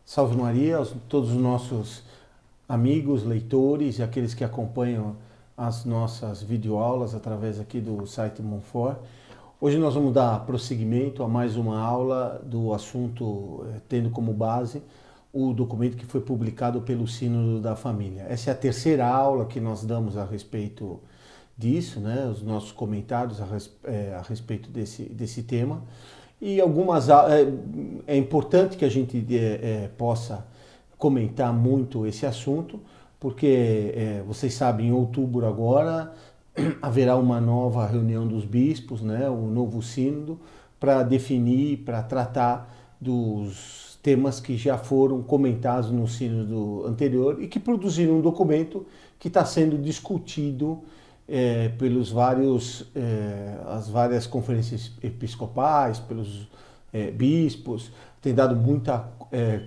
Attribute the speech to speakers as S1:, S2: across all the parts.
S1: Salve Maria, todos os nossos amigos, leitores e aqueles que acompanham as nossas videoaulas através aqui do site Monfort. Hoje nós vamos dar prosseguimento a mais uma aula do assunto, tendo como base o documento que foi publicado pelo Sínodo da Família. Essa é a terceira aula que nós damos a respeito disso, né? Os nossos comentários a respeito desse tema. E é importante que a gente possa comentar muito esse assunto, porque vocês sabem, em outubro agora haverá uma nova reunião dos bispos, né, o novo sínodo, para definir, para tratar dos temas que já foram comentados no sínodo anterior e que produziram um documento que está sendo discutido pelos as várias conferências episcopais, pelos bispos. Tem dado muita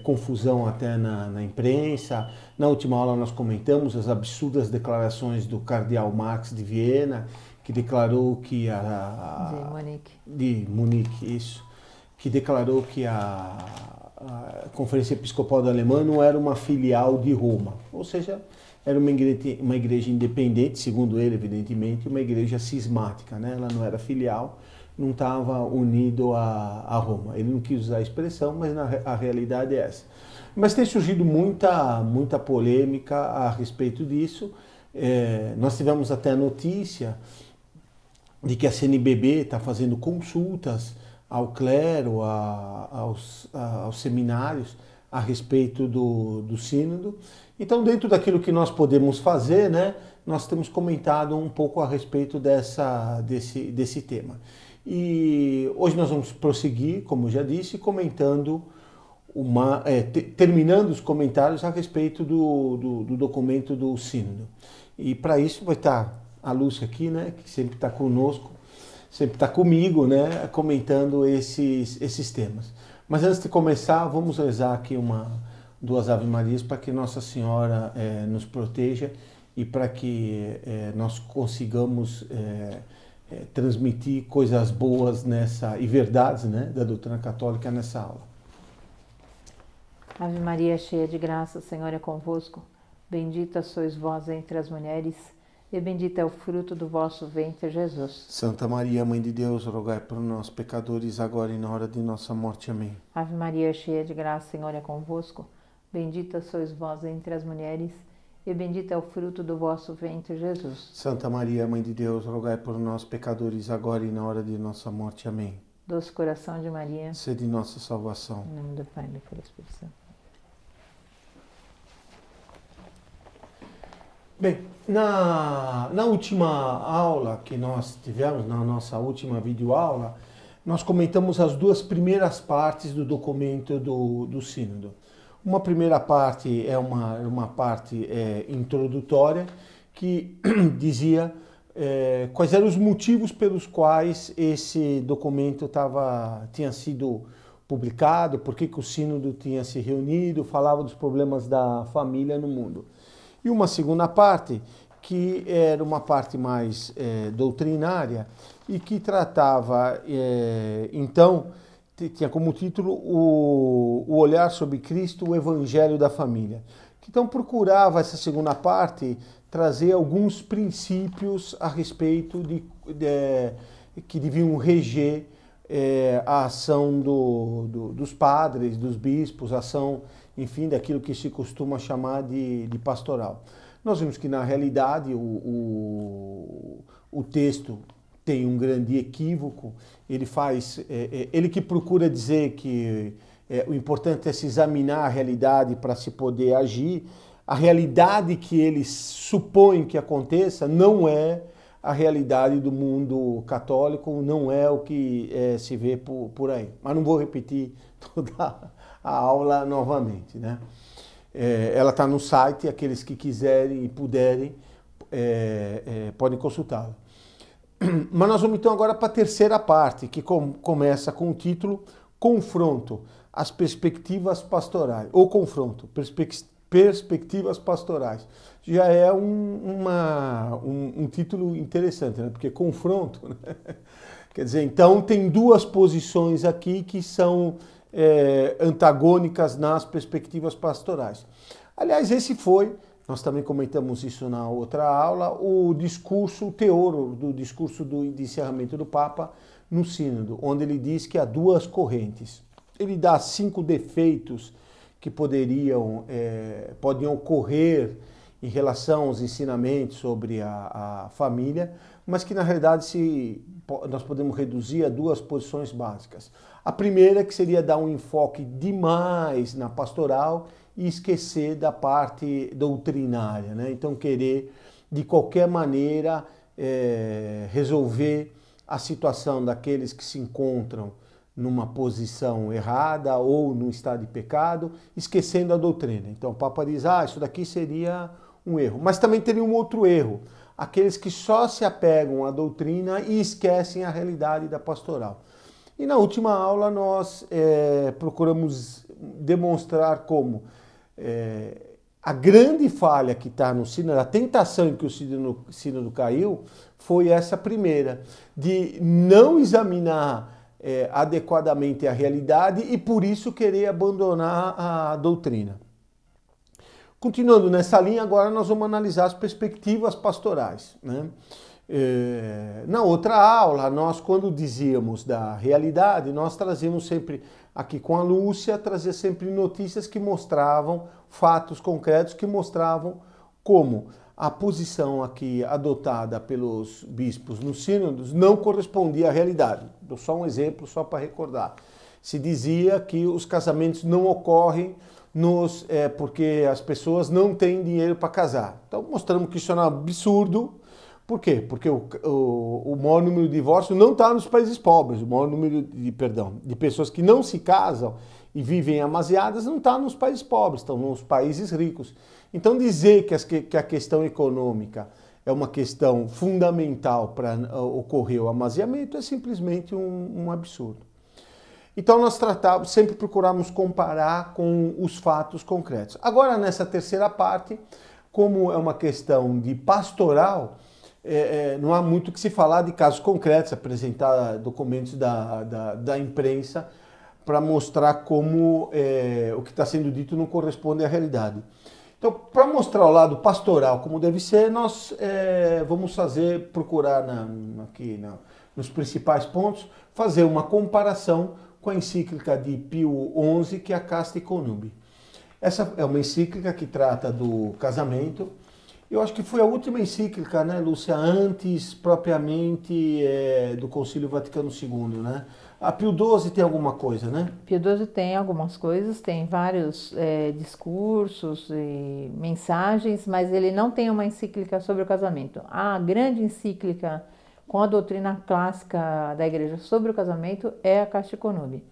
S1: confusão até na imprensa. Na última aula nós comentamos as absurdas declarações do cardeal Marx de Viena, que declarou que de Munique, isso, que declarou que a Conferência Episcopal da Alemanha não era uma filial de Roma, ou seja, era uma igreja independente, segundo ele, evidentemente, uma igreja cismática, né? Ela não era filial, não estava unido a Roma. Ele não quis usar a expressão, mas a realidade é essa. Mas tem surgido muita polêmica a respeito disso. Nós tivemos até a notícia de que a CNBB está fazendo consultas ao clero, aos seminários, a respeito do sínodo. Então, dentro daquilo que nós podemos fazer, né, nós temos comentado um pouco a respeito desse tema. E hoje nós vamos prosseguir, como eu já disse, comentando terminando os comentários a respeito do documento do sínodo. E para isso vai estar a Lúcia aqui, né, que sempre está conosco, sempre está comigo, né, comentando esses temas. Mas antes de começar, vamos rezar aqui duas Ave Marias para que Nossa Senhora nos proteja e para que nós consigamos transmitir coisas boas e verdades, né, da doutrina católica nessa aula.
S2: Ave Maria, cheia de graça, o Senhor é convosco. Bendita sois vós entre as mulheres, e bendito é o fruto do vosso ventre, Jesus.
S1: Santa Maria, Mãe de Deus, rogai por nós, pecadores, agora e na hora de nossa morte. Amém.
S2: Ave Maria, cheia de graça, o Senhor é convosco. Bendita sois vós entre as mulheres, e bendito é o fruto do vosso ventre, Jesus.
S1: Santa Maria, Mãe de Deus, rogai por nós, pecadores, agora e na hora de nossa morte. Amém.
S2: Doce coração de Maria,
S1: sede nossa salvação.
S2: Em nome do Pai, do Filho e do Espírito Santo.
S1: Bem, na última aula que nós tivemos, na nossa última videoaula, nós comentamos as duas primeiras partes do documento do sínodo. Uma primeira parte é uma parte introdutória que dizia quais eram os motivos pelos quais esse documento tinha sido publicado, por que o sínodo tinha se reunido, falava dos problemas da família no mundo. E uma segunda parte, que era uma parte mais doutrinária e que tratava, então, tinha como título o olhar sobre Cristo, o Evangelho da Família. Então procurava essa segunda parte trazer alguns princípios a respeito que deviam reger a ação dos padres, dos bispos, a ação, enfim, daquilo que se costuma chamar de pastoral. Nós vimos que, na realidade, o texto tem um grande equívoco. Ele que procura dizer que o importante é se examinar a realidade para se poder agir. A realidade que ele supõe que aconteça não é a realidade do mundo católico, não é o que se vê por aí. Mas não vou repetir toda a aula novamente, né? Ela está no site, aqueles que quiserem e puderem podem consultá-la. Mas nós vamos então agora para a terceira parte, que começa com o título Confronto, as perspectivas pastorais, ou Confronto, perspectivas pastorais. Já é um título interessante, né? Porque confronto, né? Quer dizer, então tem duas posições aqui que são antagônicas nas perspectivas pastorais. Aliás, nós também comentamos isso na outra aula, o teor do discurso de encerramento do Papa no Sínodo, onde ele diz que há duas correntes. Ele dá 5 defeitos que poderiam ocorrer em relação aos ensinamentos sobre a família, mas que na realidade nós podemos reduzir a 2 posições básicas. A primeira que seria dar um enfoque demais na pastoral e esquecer da parte doutrinária, né? Então querer de qualquer maneira resolver a situação daqueles que se encontram numa posição errada ou num estado de pecado, esquecendo a doutrina. Então o Papa diz, isso daqui seria um erro. Mas também teria um outro erro, aqueles que só se apegam à doutrina e esquecem a realidade da pastoral. E na última aula nós procuramos demonstrar como a grande falha que está no Sínodo, a tentação em que o Sínodo caiu, foi essa primeira, de não examinar adequadamente a realidade e por isso querer abandonar a doutrina. Continuando nessa linha, agora nós vamos analisar as perspectivas pastorais, né? Na outra aula, nós quando dizíamos da realidade, nós trazíamos sempre, aqui com a Lúcia, trazia sempre notícias que mostravam, fatos concretos que mostravam como a posição aqui adotada pelos bispos nos sínodos não correspondia à realidade. Dou só um exemplo, só para recordar. Se dizia que os casamentos não ocorrem porque as pessoas não têm dinheiro para casar. Então mostramos que isso é um absurdo. Por quê? Porque o maior número de divórcios não está nos países pobres. O maior número de pessoas que não se casam e vivem amasiadas não está nos países pobres, estão nos países ricos. Então dizer que a questão econômica é uma questão fundamental para ocorrer o amaziamento é simplesmente um absurdo. Então nós sempre procuramos comparar com os fatos concretos. Agora nessa terceira parte, como é uma questão de pastoral, não há muito que se falar de casos concretos, apresentar documentos da imprensa para mostrar como o que está sendo dito não corresponde à realidade. Então, para mostrar o lado pastoral como deve ser, nós vamos procurar aqui nos principais pontos, fazer uma comparação com a encíclica de Pio XI, que é a Casta Connubii. Essa é uma encíclica que trata do casamento. Eu acho que foi a última encíclica, né, Lúcia, antes propriamente do Concílio Vaticano II, né? A Pio XII tem alguma coisa, né?
S2: Pio XII tem algumas coisas, tem vários discursos e mensagens, mas ele não tem uma encíclica sobre o casamento. A grande encíclica com a doutrina clássica da Igreja sobre o casamento é a Casta Connubii.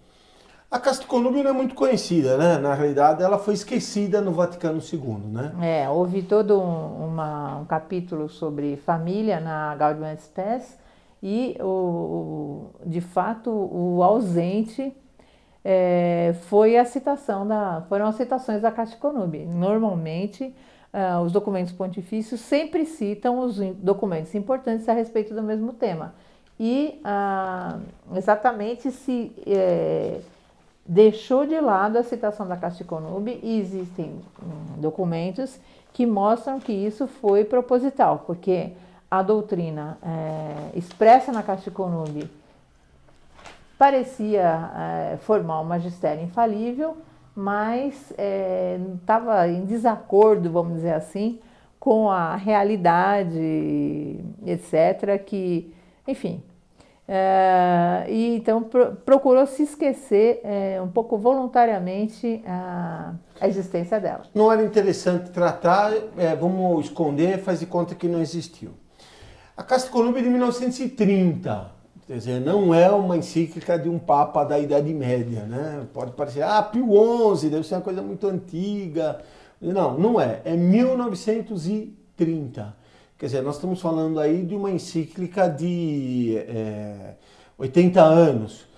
S1: A Casta Connubii não é muito conhecida, né? Na realidade, ela foi esquecida no Vaticano II, né?
S2: Houve todo um capítulo sobre família na Gaudium et Spes e, de fato, o ausente foram as citações da Casta Connubii. Normalmente, os documentos pontifícios sempre citam os documentos importantes a respeito do mesmo tema. E exatamente se deixou de lado a citação da Casta Connubii e existem documentos que mostram que isso foi proposital, porque a doutrina expressa na Casta Connubii parecia formar um magistério infalível, mas estava em desacordo, vamos dizer assim, com a realidade, etc., que, enfim... e então procurou se esquecer um pouco voluntariamente a existência dela.
S1: Não era interessante tratar, vamos esconder, faz de conta que não existiu. A Casta Connubii é de 1930, quer dizer, não é uma encíclica de um papa da Idade Média, né? Pode parecer, Pio XI, deve ser uma coisa muito antiga. Não é 1930. Quer dizer, nós estamos falando aí de uma encíclica de 80 anos.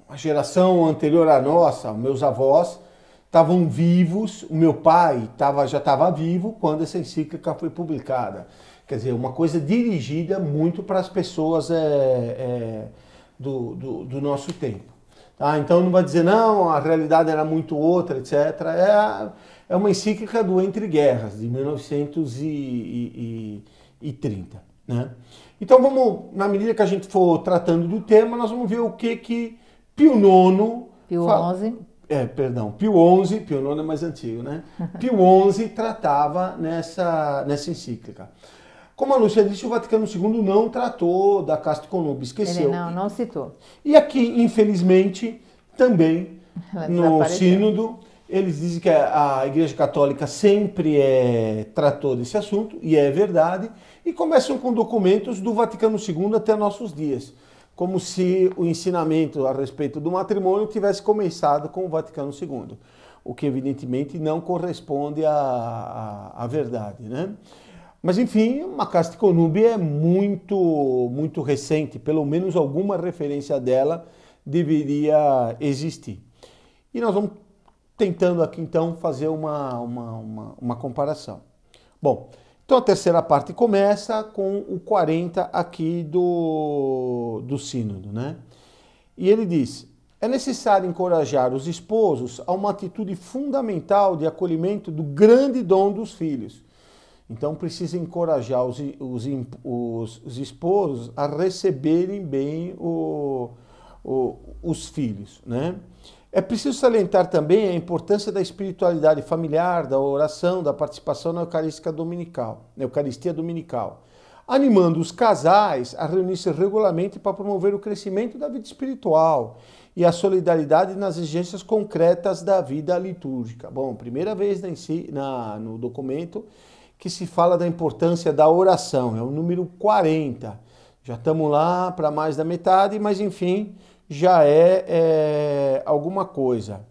S1: A geração anterior à nossa, meus avós, estavam vivos, o meu pai já estava vivo quando essa encíclica foi publicada. Quer dizer, uma coisa dirigida muito para as pessoas do nosso tempo. Tá? Então não vai dizer, não, a realidade era muito outra, etc. É uma encíclica do Entre Guerras, de 1930. Né? Então vamos, na medida que a gente for tratando do tema, nós vamos ver o que Pio IX...
S2: Pio XI.
S1: Pio XI, Pio IX é mais antigo, né? Pio XI tratava nessa encíclica. Como a Lúcia disse, o Vaticano II não tratou da Casta Connubii, esqueceu.
S2: Ele não citou.
S1: E aqui, infelizmente, também no sínodo, eles dizem que a Igreja Católica sempre tratou desse assunto, e é verdade, e começam com documentos do Vaticano II até nossos dias, como se o ensinamento a respeito do matrimônio tivesse começado com o Vaticano II, o que evidentemente não corresponde à verdade, né? Mas enfim, uma Casta Connubii é muito recente, pelo menos alguma referência dela deveria existir. E nós vamos tentando aqui então fazer uma comparação. Bom, então a terceira parte começa com o 40 aqui do sínodo, né? E ele diz: é necessário encorajar os esposos a uma atitude fundamental de acolhimento do grande dom dos filhos. Então precisa encorajar os esposos a receberem bem os filhos, né? É preciso salientar também a importância da espiritualidade familiar, da oração, da participação na Eucaristia Dominical, animando os casais a reunir-se regularmente para promover o crescimento da vida espiritual e a solidariedade nas exigências concretas da vida litúrgica. Bom, primeira vez no documento que se fala da importância da oração, é o número 40. Já estamos lá para mais da metade, mas enfim, já é alguma coisa.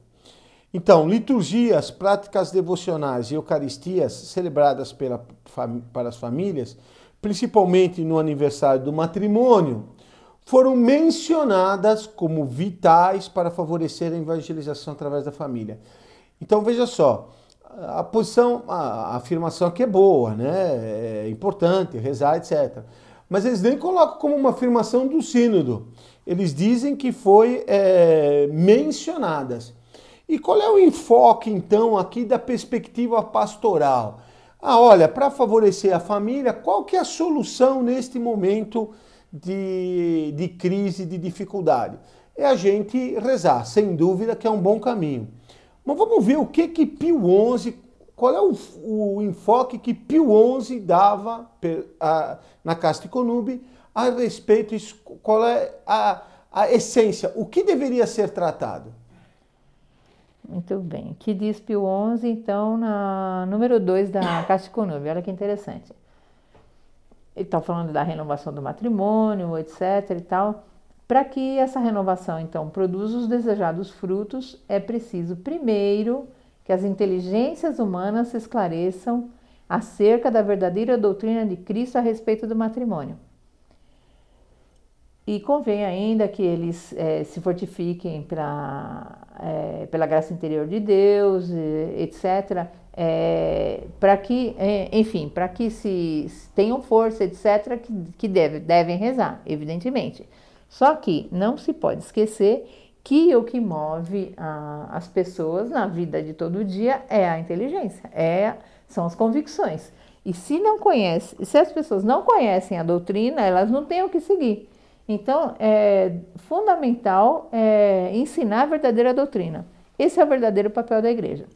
S1: Então, liturgias, práticas devocionais e eucaristias celebradas para as famílias, principalmente no aniversário do matrimônio, foram mencionadas como vitais para favorecer a evangelização através da família. Então, veja só, a afirmação aqui é boa, né? É importante rezar, etc. Mas eles nem colocam como uma afirmação do sínodo. Eles dizem que foi mencionadas. E qual é o enfoque, então, aqui da perspectiva pastoral? Olha, para favorecer a família, qual que é a solução neste momento de crise, de dificuldade? É a gente rezar, sem dúvida que é um bom caminho. Mas vamos ver o que Pio XI, qual é o enfoque que Pio XI dava na Casta Connubii a respeito, qual é a essência, o que deveria ser tratado?
S2: Muito bem. Que diz Pio XI, então, na número 2 da Casta Connubii. Olha que interessante. Ele está falando da renovação do matrimônio, etc. e tal. Para que essa renovação, então, produza os desejados frutos, é preciso, primeiro, que as inteligências humanas se esclareçam acerca da verdadeira doutrina de Cristo a respeito do matrimônio. E convém ainda que eles se fortifiquem pela graça interior de Deus, etc., para que, enfim, para que se tenham força, etc., que devem rezar, evidentemente. Só que não se pode esquecer que o que move as pessoas na vida de todo dia é a inteligência, são as convicções. E se as pessoas não conhecem a doutrina, elas não têm o que seguir. Então, é fundamental ensinar a verdadeira doutrina. Esse é o verdadeiro papel da igreja.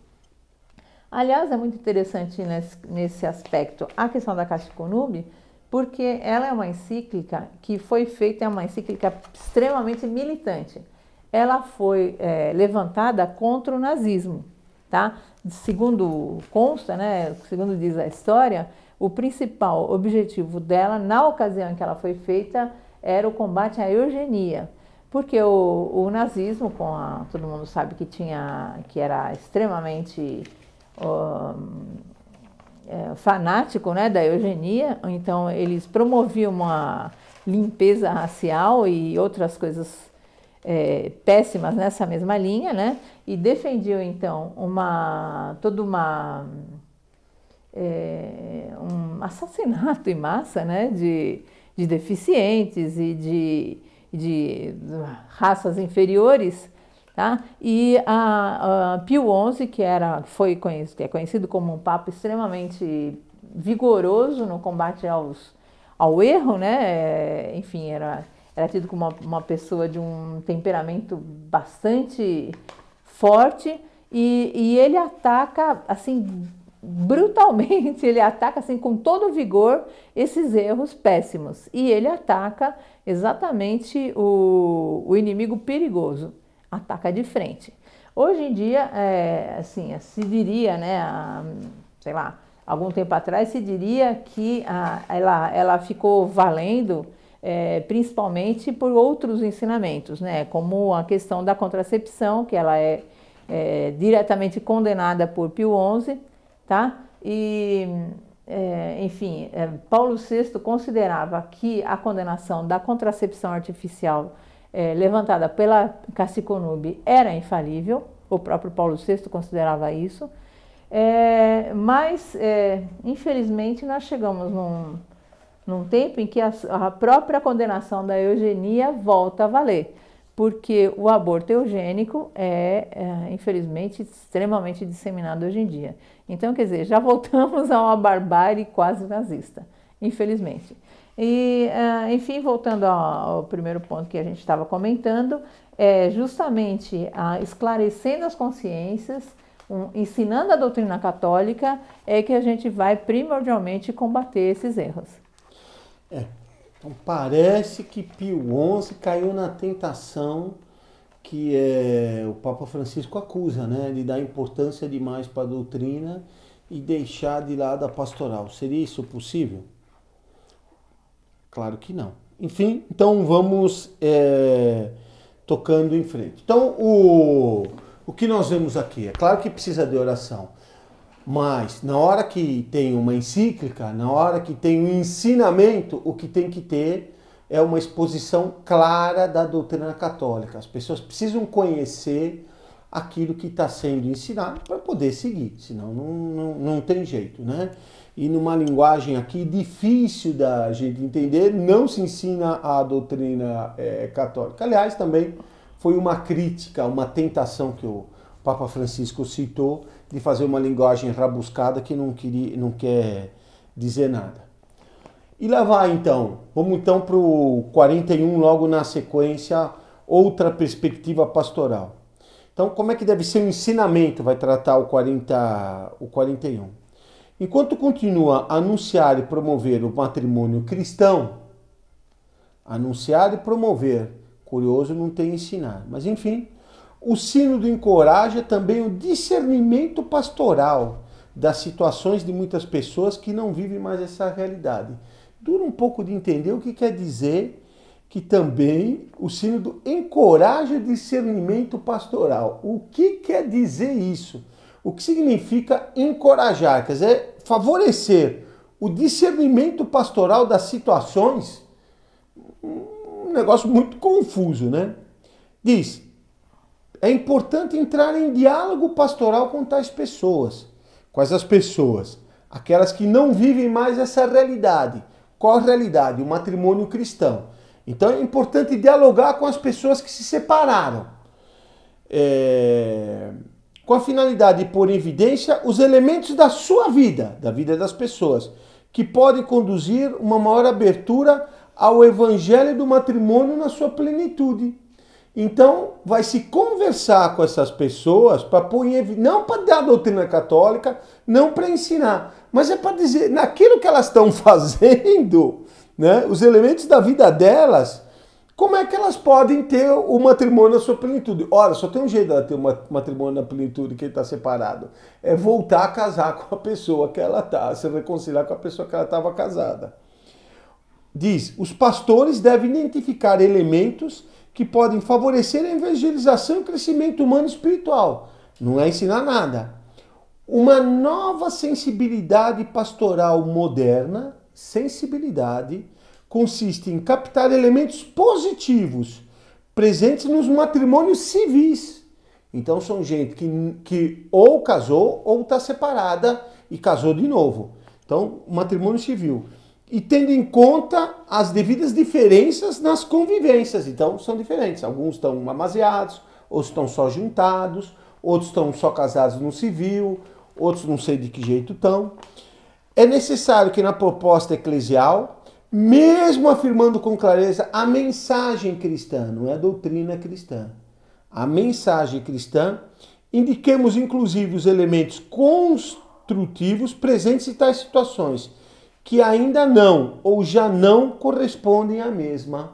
S2: Aliás, é muito interessante nesse aspecto a questão da Casta Connubii, porque ela é uma encíclica que foi feita, é uma encíclica extremamente militante. Ela foi levantada contra o nazismo, tá? Segundo consta, né, segundo diz a história, o principal objetivo dela, na ocasião em que ela foi feita, era o combate à eugenia. Porque o nazismo, todo mundo sabe que era extremamente fanático, né, da eugenia, então eles promoviam uma limpeza racial e outras coisas péssimas nessa mesma linha, né, e defendiam então um assassinato em massa, né, de deficientes e de raças inferiores, tá? E a Pio XI, que é conhecido como um papa extremamente vigoroso no combate ao erro, né? Enfim, era tido como uma pessoa de um temperamento bastante forte, e ele ataca assim brutalmente, ele ataca assim com todo vigor esses erros péssimos, e ele ataca exatamente o inimigo perigoso, ataca de frente. Hoje em dia, assim, se diria, né, sei lá, algum tempo atrás se diria que ela ficou valendo principalmente por outros ensinamentos, né, como a questão da contracepção, que ela é diretamente condenada por Pio XI, tá? E, enfim, Paulo VI considerava que a condenação da contracepção artificial levantada pela Caciconube era infalível, o próprio Paulo VI considerava isso, mas, infelizmente, nós chegamos num tempo em que a própria condenação da eugenia volta a valer, porque o aborto eugênico infelizmente, extremamente disseminado hoje em dia. Então, quer dizer, já voltamos a uma barbárie quase nazista, infelizmente. E, enfim, voltando ao primeiro ponto que a gente estava comentando, justamente esclarecendo as consciências, ensinando a doutrina católica, é que a gente vai primordialmente combater esses erros.
S1: Então parece que Pio XI caiu na tentação que o Papa Francisco acusa, né, de dar importância demais para a doutrina e deixar de lado a pastoral. Seria isso possível? Claro que não. Enfim, então vamos tocando em frente. Então o que nós vemos aqui? É claro que precisa de oração, mas na hora que tem uma encíclica, na hora que tem um ensinamento, o que tem que ter é uma exposição clara da doutrina católica. As pessoas precisam conhecer aquilo que está sendo ensinado para poder seguir, senão não tem jeito, né? E numa linguagem aqui difícil da gente entender, não se ensina a doutrina católica. Aliás, também foi uma crítica, uma tentação que o Papa Francisco citou, de fazer uma linguagem rabuscada que não quer dizer nada. E lá vai então, vamos então para o 41, logo na sequência, outra perspectiva pastoral. Então, como é que deve ser o ensinamento, vai tratar o 41. Enquanto continua a anunciar e promover o matrimônio cristão, anunciar e promover, curioso não tem ensinar, mas enfim, o sínodo encoraja também o discernimento pastoral das situações de muitas pessoas que não vivem mais essa realidade. Dura um pouco de entender o que quer dizer que também o sínodo encoraja o discernimento pastoral. O que quer dizer isso? O que significa encorajar? Quer dizer, favorecer o discernimento pastoral das situações? Um negócio muito confuso, né? Diz: é importante entrar em diálogo pastoral com tais pessoas. Quais as pessoas? Aquelas que não vivem mais essa realidade. Qual a realidade? O matrimônio cristão. Então é importante dialogar com as pessoas que se separaram. Com a finalidade de pôr em evidência os elementos da sua vida, da vida das pessoas, que podem conduzir uma maior abertura ao evangelho do matrimônio na sua plenitude. Então, vai se conversar com essas pessoas para pôr em evidência, não para dar a doutrina católica, não para ensinar, mas é para dizer, naquilo que elas estão fazendo, né, os elementos da vida delas, como é que elas podem ter o matrimônio na sua plenitude. Ora, só tem um jeito de ela ter um matrimônio na plenitude, que ele está separado, é voltar a casar com a pessoa que ela está, se reconciliar com a pessoa que ela estava casada. Diz, os pastores devem identificar elementos que podem favorecer a evangelização e o crescimento humano e espiritual. Não é ensinar nada. Uma nova sensibilidade pastoral moderna, sensibilidade, consiste em captar elementos positivos presentes nos matrimônios civis. Então são gente que ou casou ou está separada e casou de novo. Então, matrimônio civil. e tendo em conta as devidas diferenças nas convivências. Então, são diferentes. Alguns estão amaziados, outros estão só juntados, outros estão só casados no civil, outros não sei de que jeito estão. É necessário que na proposta eclesial, mesmo afirmando com clareza a mensagem cristã, não é a doutrina cristã, a mensagem cristã, indiquemos inclusive os elementos construtivos presentes em tais situações, que ainda não ou já não correspondem à mesma.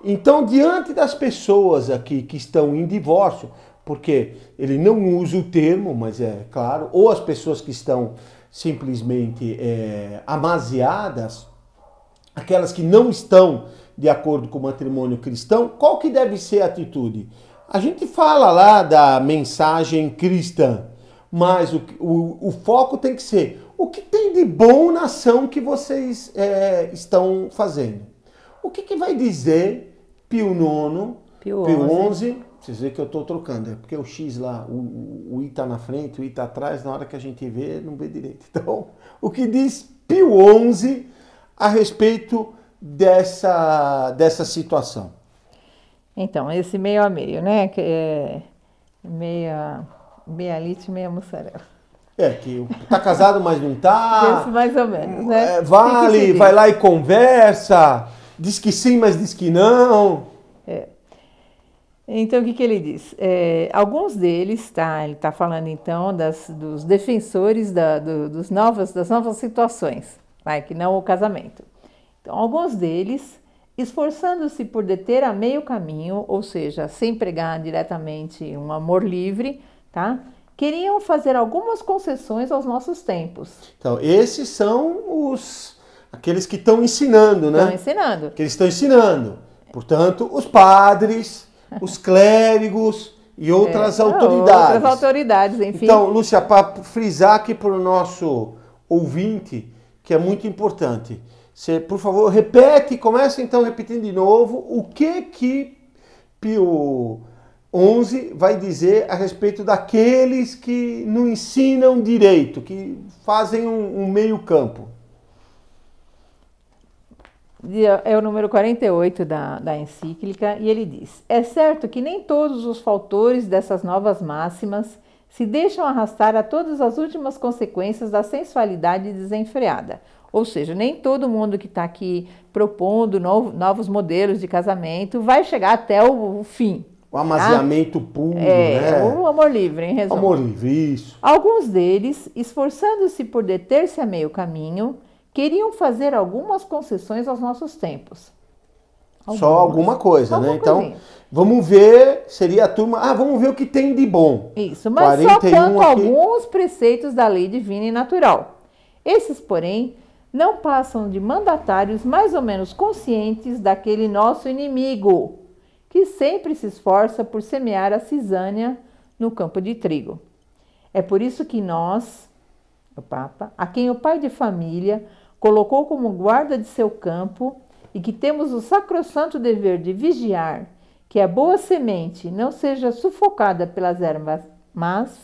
S1: Então, diante das pessoas aqui que estão em divórcio, porque ele não usa o termo, mas é claro, ou as pessoas que estão simplesmente amaziadas, aquelas que não estão de acordo com o matrimônio cristão, qual que deve ser a atitude? A gente fala lá da mensagem cristã, mas o foco tem que ser o que tem de bom na ação que vocês estão fazendo. O que vai dizer Pio IX, Pio XI? Vocês veem que eu estou trocando, é porque o X lá, o I está na frente, o I está atrás, na hora que a gente vê, não vê direito. Então, o que diz Pio XI a respeito dessa situação?
S2: Então, esse meio a meio, né? Que é meia leite, meia mussarela.
S1: Que tá casado, mas não tá.
S2: Isso, mais ou menos, né?
S1: Vale, vai lá e conversa, diz que sim, mas diz que não.
S2: Então, o que ele diz? Alguns deles, ele está falando então dos defensores das novas situações, que não o casamento. Então, alguns deles, esforçando-se por deter a meio caminho, ou seja, sem pregar diretamente um amor livre, queriam fazer algumas concessões aos nossos tempos.
S1: Então, esses são aqueles que estão ensinando, né?
S2: Estão ensinando.
S1: Que eles estão ensinando. Portanto, os padres, os clérigos e outras autoridades.
S2: Outras autoridades, enfim.
S1: Então, Lúcia, para frisar aqui para o nosso ouvinte, que é muito importante, você, por favor, começa então repetindo de novo o que Pio XI vai dizer a respeito daqueles que não ensinam direito, que fazem um meio campo.
S2: É o número 48 da encíclica, e ele diz: é certo que nem todos os fautores dessas novas máximas se deixam arrastar a todas as últimas consequências da sensualidade desenfreada. Ou seja, nem todo mundo que está aqui propondo novos modelos de casamento vai chegar até o fim.
S1: O amaziamento puro, né?
S2: O amor livre, em resumo.
S1: Amor livre, isso.
S2: Alguns deles, esforçando-se por deter-se a meio caminho, queriam fazer algumas concessões aos nossos tempos.
S1: Só alguma coisa, né? Então, vamos ver, seria a turma, vamos ver o que tem de bom.
S2: Isso, mas só quanto a alguns preceitos da lei divina e natural. Esses, porém, não passam de mandatários mais ou menos conscientes daquele nosso inimigo, que sempre se esforça por semear a cisânia no campo de trigo. É por isso que nós, o Papa, a quem o pai de família colocou como guarda de seu campo e que temos o sacrossanto dever de vigiar que a boa semente não seja sufocada pelas ervas, mas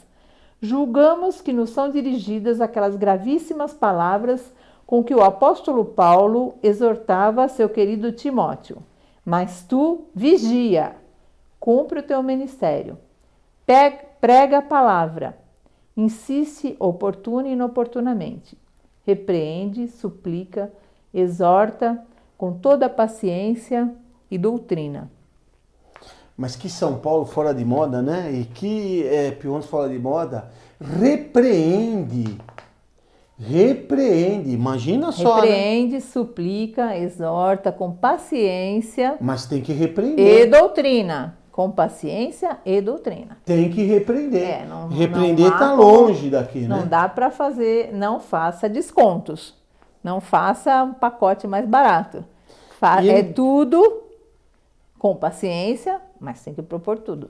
S2: julgamos que nos são dirigidas aquelas gravíssimas palavras com que o apóstolo Paulo exortava seu querido Timóteo. Mas tu vigia, cumpre o teu ministério, prega a palavra, insiste oportuna e inoportunamente, repreende, suplica, exorta com toda a paciência e doutrina.
S1: Mas que São Paulo fora de moda, né? E que Pio XI fora de moda, repreende, imagina só.
S2: Repreende, né? Suplica, exorta com paciência.
S1: Mas tem que repreender.
S2: E doutrina. Com paciência e doutrina.
S1: Tem que repreender. Repreender está longe daqui, né?
S2: Não dá para fazer, não faça descontos. Não faça um pacote mais barato. Tudo com paciência, mas tem que propor tudo.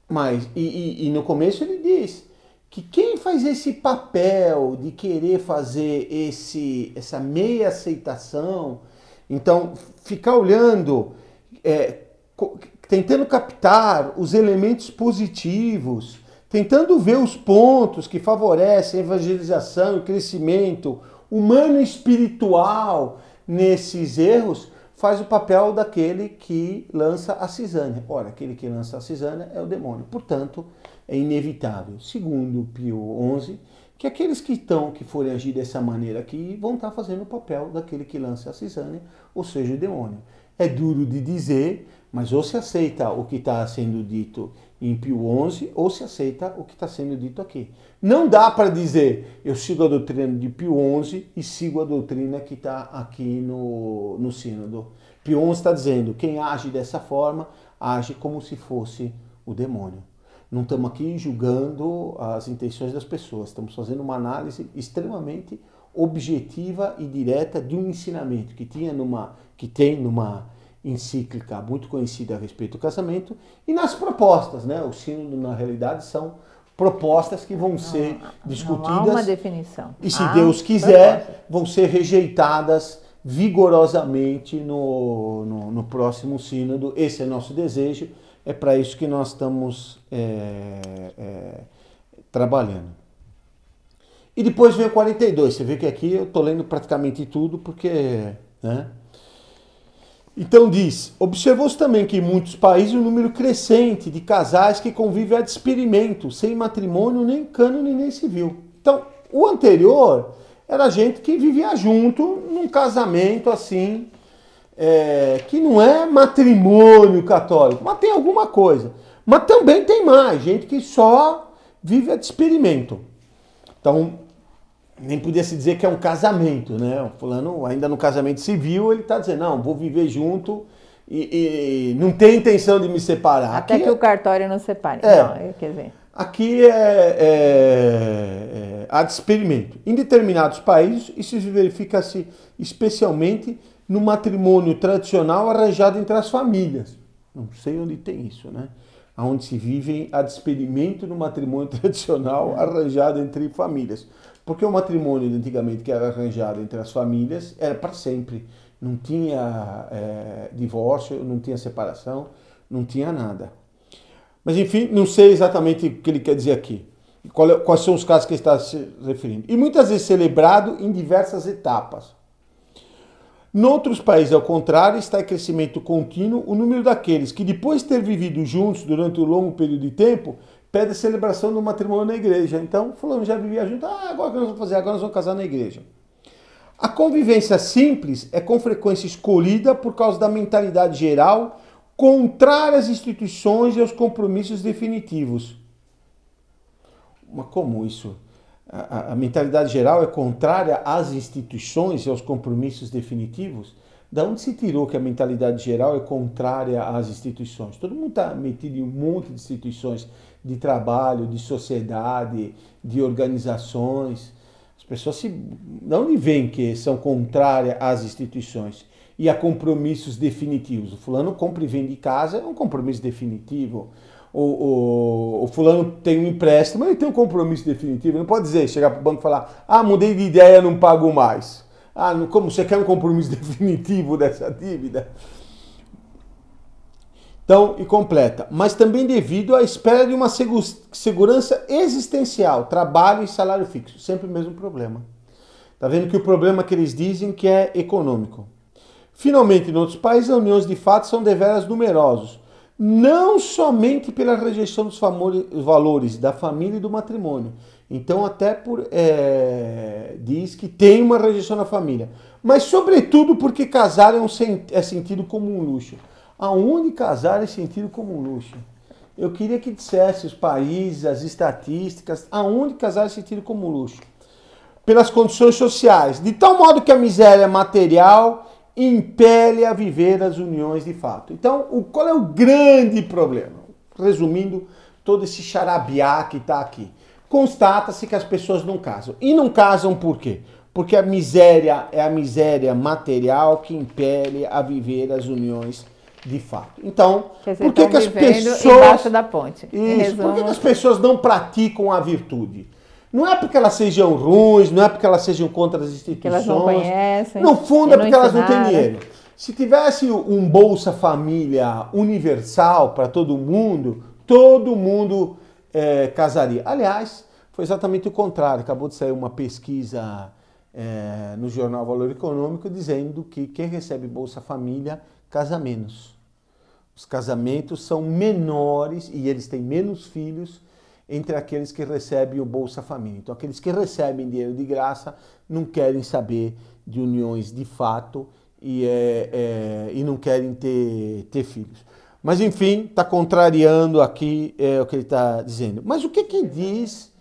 S1: Mas, e no começo ele diz que quem faz esse papel de querer fazer essa meia aceitação, então ficar olhando, tentando captar os elementos positivos, tentando ver os pontos que favorecem a evangelização e o crescimento humano e espiritual nesses erros, faz o papel daquele que lança a cisânia. Ora, aquele que lança a cisânia é o demônio. Portanto, é inevitável, segundo Pio XI, que aqueles que forem agir dessa maneira aqui vão estar fazendo o papel daquele que lança a cisânia, ou seja, o demônio. É duro de dizer, mas ou se aceita o que está sendo dito em Pio XI, ou se aceita o que está sendo dito aqui. Não dá para dizer, eu sigo a doutrina de Pio XI e sigo a doutrina que está aqui no sínodo. Pio XI está dizendo, quem age dessa forma, age como se fosse o demônio. Não estamos aqui julgando as intenções das pessoas, estamos fazendo uma análise extremamente objetiva e direta de um ensinamento que tem numa encíclica muito conhecida a respeito do casamento e nas propostas, né? O sínodo, na realidade, são propostas que vão ser discutidas.
S2: Não há uma definição.
S1: E, se Deus quiser, vão ser rejeitadas vigorosamente no próximo sínodo. Esse é nosso desejo, é para isso que nós estamos trabalhando. E depois vem o 42, você vê que aqui eu estou lendo praticamente tudo, porque... né? Então diz, observou-se também que em muitos países o número crescente de casais que convivem a experimento, sem matrimônio, nem cânone, nem civil. Então, o anterior era gente que vivia junto num casamento assim, que não é matrimônio católico, mas tem alguma coisa. Mas também tem mais, gente que só vive a experimento. Então, nem podia se dizer que é um casamento, né? O fulano, ainda no casamento civil, ele está dizendo, não, vou viver junto e não tem intenção de me separar.
S2: Até
S1: aqui
S2: que o cartório não separe. Não, quer dizer...
S1: Aqui há de experimento. Em determinados países, isso se verifica-se especialmente no matrimônio tradicional arranjado entre as famílias. Não sei onde tem isso, né? Onde se vive a de experimento no matrimônio tradicional arranjado entre famílias. Porque o matrimônio de antigamente que era arranjado entre as famílias era para sempre. Não tinha divórcio, não tinha separação, não tinha nada. Mas enfim, não sei exatamente o que ele quer dizer aqui. Quais são os casos que ele está se referindo. E muitas vezes celebrado em diversas etapas. Em outros países, ao contrário, está em crescimento contínuo o número daqueles que, depois de ter vivido juntos durante um longo período de tempo, pede a celebração do matrimônio na igreja. Então, fulano já vivia junto, agora o que nós vamos fazer? Agora nós vamos casar na igreja. A convivência simples é com frequência escolhida por causa da mentalidade geral contrária às instituições e aos compromissos definitivos. Mas como isso? A mentalidade geral é contrária às instituições e aos compromissos definitivos? Da onde se tirou que a mentalidade geral é contrária às instituições? Todo mundo está metido em um monte de instituições de trabalho, de sociedade, de organizações. As pessoas de onde vêm que são contrárias às instituições e a compromissos definitivos? O fulano compra e vende casa, é um compromisso definitivo. O fulano tem um empréstimo, ele tem um compromisso definitivo. Não pode dizer, chegar para o banco e falar, mudei de ideia, não pago mais. Como você quer um compromisso definitivo dessa dívida? Então, e completa. Mas também devido à espera de uma segurança existencial, trabalho e salário fixo. Sempre o mesmo problema. Está vendo que o problema que eles dizem que é econômico. Finalmente, em outros países, as uniões de fato são deveras numerosos. Não somente pela rejeição dos valores da família e do matrimônio. Então, até diz que tem uma rejeição na família. Mas, sobretudo, porque casar é sentido como um luxo. Aonde casar é sentido como um luxo? Eu queria que dissesse os países, as estatísticas, aonde casar é sentido como um luxo. Pelas condições sociais, de tal modo que a miséria material impele a viver as uniões de fato. Então, qual é o grande problema? Resumindo todo esse charabiá que está aqui. Constata-se que as pessoas não casam. E não casam por quê? Porque a miséria é a miséria material que impele a viver as uniões de fato. Então, por que as pessoas...
S2: embaixo da ponte.
S1: Isso, por que as pessoas não praticam a virtude? Não é porque elas sejam ruins, não é porque elas sejam contra as instituições.
S2: Que elas não conhecem.
S1: No fundo é porque elas não têm dinheiro. Se tivesse um Bolsa Família universal para todo mundo casaria. Aliás, foi exatamente o contrário. Acabou de sair uma pesquisa no jornal Valor Econômico, dizendo que quem recebe Bolsa Família casa menos. Os casamentos são menores e eles têm menos filhos entre aqueles que recebem o Bolsa Família. Então, aqueles que recebem dinheiro de graça não querem saber de uniões de fato e não querem ter filhos. Mas, enfim, está contrariando aqui o que ele está dizendo. Mas o que diz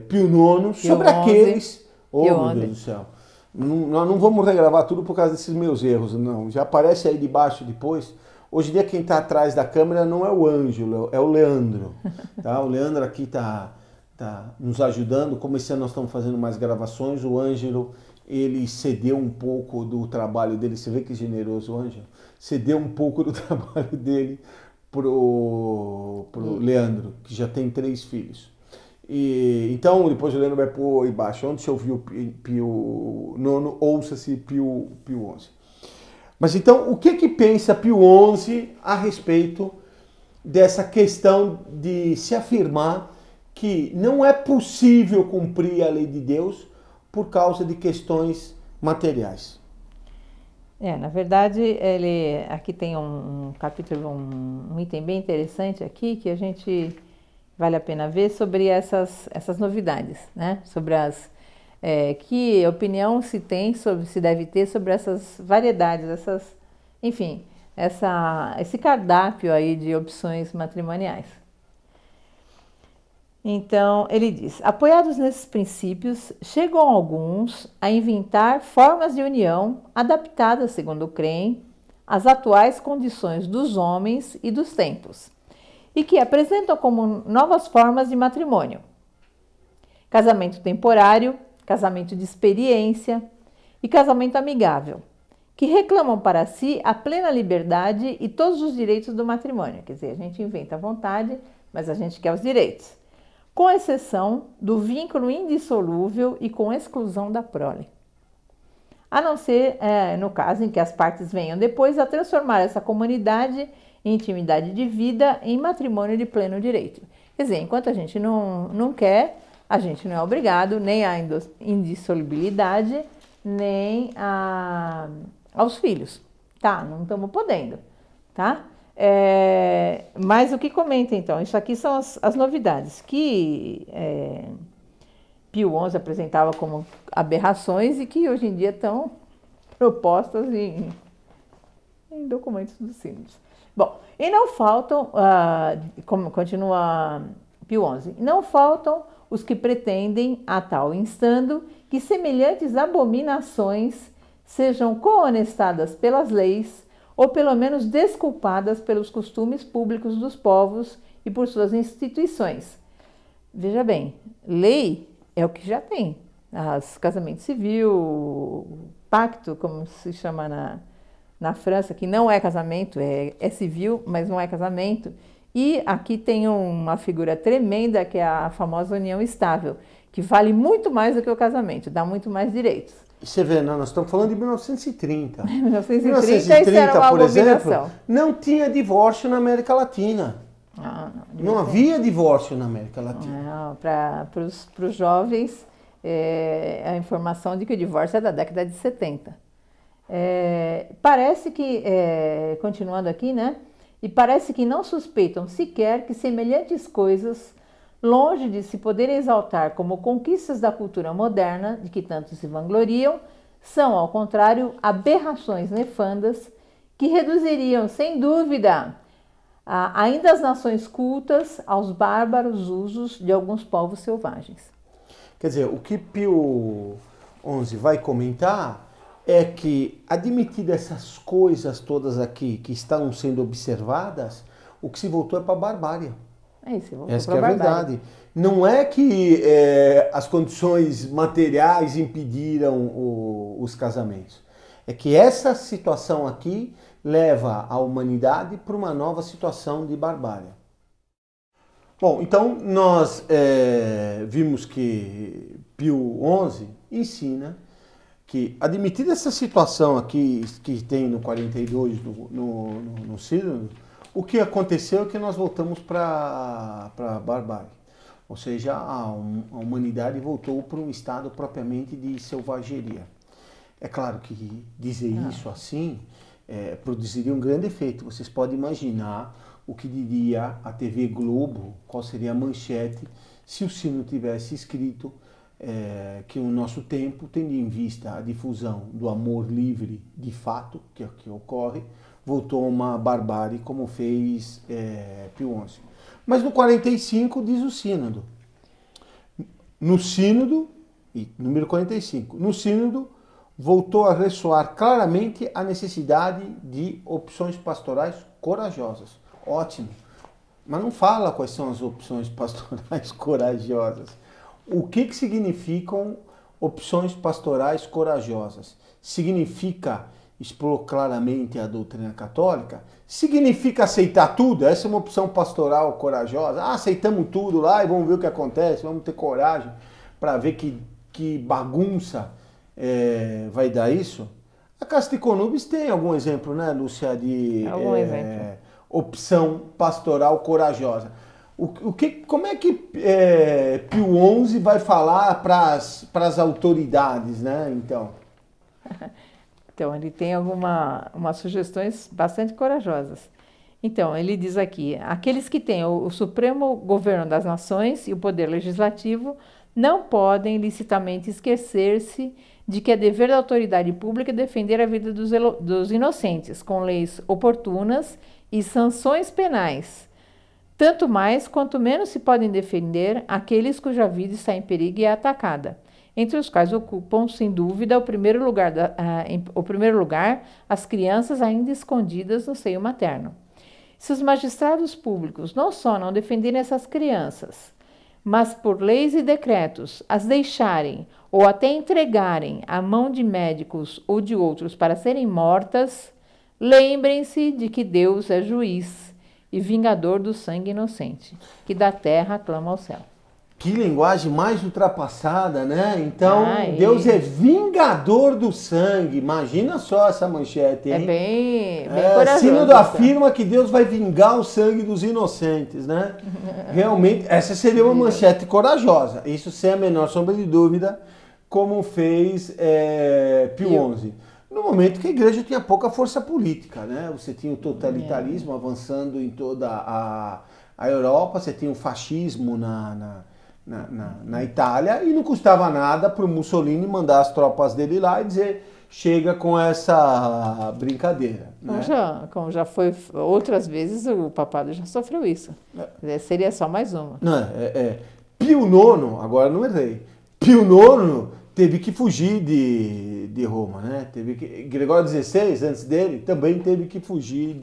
S1: Pio IX sobre aqueles... Oh, meu Deus do céu. Nós não vamos regravar tudo por causa desses meus erros, não. Já aparece aí debaixo depois. Hoje em dia quem está atrás da câmera não é o Ângelo, é o Leandro. Tá? O Leandro aqui está nos ajudando. Como esse ano nós estamos fazendo mais gravações, o Ângelo, ele cedeu um pouco do trabalho dele. Você vê que generoso o Ângelo? Cedeu um pouco do trabalho dele pro Leandro, que já tem 3 filhos. Então, depois o Leandro vai pôr aí embaixo. Onde se ouviu Pio IX, ouça-se Pio XI. Mas então, o que pensa Pio XI a respeito dessa questão de se afirmar que não é possível cumprir a lei de Deus por causa de questões materiais?
S2: Na verdade, ele aqui tem um capítulo, um item bem interessante aqui que a gente vale a pena ver sobre essas novidades, né? Sobre que opinião se deve ter sobre essas variedades, enfim, esse cardápio aí de opções matrimoniais. Então, ele diz: apoiados nesses princípios, chegam alguns a inventar formas de união adaptadas, segundo creem, às atuais condições dos homens e dos tempos, e que apresentam como novas formas de matrimônio. Casamento temporário, casamento de experiência e casamento amigável, que reclamam para si a plena liberdade e todos os direitos do matrimônio. Quer dizer, a gente inventa a vontade, mas a gente quer os direitos, com exceção do vínculo indissolúvel e com exclusão da prole. A não ser no caso em que as partes venham depois a transformar essa comunidade em intimidade de vida em matrimônio de pleno direito. Quer dizer, enquanto a gente não quer, a gente não é obrigado nem à indissolubilidade, nem aos filhos, tá? Não estamos podendo, tá? Mas o que comenta então? Isso aqui são as novidades que Pio XI apresentava como aberrações e que hoje em dia estão propostas em documentos dos sínodos. Bom, e não faltam, como continua Pio XI, não faltam os que pretendem, a tal instando, que semelhantes abominações sejam cohonestadas pelas leis ou pelo menos desculpadas pelos costumes públicos dos povos e por suas instituições. Veja bem, lei é o que já tem. Casamento civil, pacto, como se chama na França, que não é casamento, é civil, mas não é casamento. E aqui tem uma figura tremenda, que é a famosa união estável, que vale muito mais do que o casamento, dá muito mais direitos.
S1: Você vê, nós estamos falando de 1930.
S2: 1930 isso era uma
S1: por
S2: abominação.
S1: exemplo, não tinha divórcio na América Latina. Não havia divórcio na América Latina.
S2: Para os jovens, a informação de que o divórcio é da década de 70. Parece que, continuando aqui, né? E parece que não suspeitam sequer que semelhantes coisas, longe de se poderem exaltar como conquistas da cultura moderna, de que tanto se vangloriam, são, ao contrário, aberrações nefandas que reduziriam, sem dúvida, ainda as nações cultas aos bárbaros usos de alguns povos selvagens.
S1: Quer dizer, o que Pio XI vai comentar é que, admitidas essas coisas todas aqui que estão sendo observadas, o que se voltou é para a barbárie. Essa que é a verdade. Não é que as condições materiais impediram os casamentos. É que essa situação aqui leva a humanidade para uma nova situação de barbárie. Bom, então nós vimos que Pio XI ensina que, admitida essa situação aqui que tem no 42 no Sínodo, o que aconteceu é que nós voltamos para a barbárie. Ou seja, a humanidade voltou para um estado propriamente de selvageria. É claro que dizer isso assim produziria um grande efeito. Vocês podem imaginar o que diria a TV Globo, qual seria a manchete, se o sino tivesse escrito que o nosso tempo, tendo em vista a difusão do amor livre de fato, que é o que ocorre, voltou a uma barbárie como fez Pio XI. Mas no 45 diz o sínodo. No sínodo, número 45, no sínodo voltou a ressoar claramente a necessidade de opções pastorais corajosas. Ótimo. Mas não fala quais são as opções pastorais corajosas. O que significam opções pastorais corajosas? Significa expor claramente a doutrina católica? Significa aceitar tudo? Essa é uma opção pastoral corajosa. Aceitamos tudo lá e vamos ver o que acontece, vamos ter coragem para ver que bagunça vai dar isso? A Casticonubis tem algum exemplo, né, Lúcia, de opção pastoral corajosa. Como é que Pio XI vai falar para as autoridades, né, então?
S2: Então, ele tem umas sugestões bastante corajosas. Então, ele diz aqui, aqueles que têm o supremo governo das nações e o poder legislativo não podem licitamente esquecer-se de que é dever da autoridade pública defender a vida dos inocentes, com leis oportunas e sanções penais, tanto mais quanto menos se podem defender aqueles cuja vida está em perigo e é atacada, entre os quais ocupam, sem dúvida, o primeiro lugar as crianças ainda escondidas no seio materno. Se os magistrados públicos não só não defenderem essas crianças, mas por leis e decretos as deixarem ou até entregarem à mão de médicos ou de outros para serem mortas, lembrem-se de que Deus é juiz e vingador do sangue inocente, que da terra clama ao céu.
S1: Que linguagem mais ultrapassada, né? Então, Deus é vingador do sangue. Imagina só essa manchete, hein?
S2: É bem corajoso.
S1: Sínodo afirma que Deus vai vingar o sangue dos inocentes, né? Realmente, essa seria uma manchete corajosa. Isso sem a menor sombra de dúvida, como fez Pio XI. No momento que a igreja tinha pouca força política, né? Você tinha o totalitarismo avançando em toda a Europa, você tinha o fascismo na Itália, e não custava nada para o Mussolini mandar as tropas dele lá e dizer chega com essa brincadeira. Né?
S2: Como já foi outras vezes, o papado já sofreu isso. Seria só mais uma.
S1: Não, Pio IX, agora não errei, Pio IX teve que fugir de Roma, né? Gregório XVI, antes dele, também teve que fugir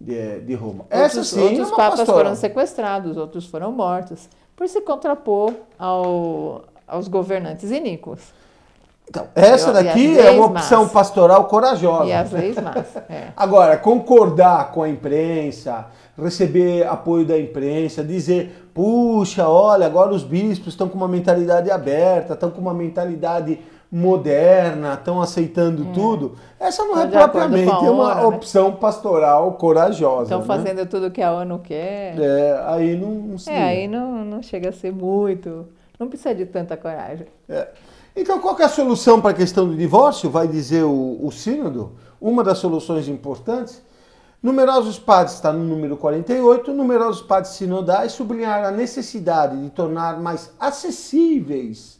S1: de Roma.
S2: Outros papas foram sequestrados, outros foram mortos, por se contrapor aos governantes iníquos.
S1: Então, essa daqui é uma opção pastoral corajosa.
S2: E as leis más.
S1: Agora, concordar com a imprensa, receber apoio da imprensa, dizer, puxa, olha, agora os bispos estão com uma mentalidade aberta, estão com uma mentalidade moderna, estão aceitando tudo. Essa não é propriamente uma opção pastoral corajosa.
S2: Estão fazendo tudo que a ONU quer.
S1: Aí não se
S2: aí não chega a ser muito. Não precisa de tanta coragem.
S1: Então, qual que é a solução para a questão do divórcio? Vai dizer o sínodo. Uma das soluções importantes. Numerosos padres, está no número 48, numerosos padres sinodais sublinharam a necessidade de tornar mais acessíveis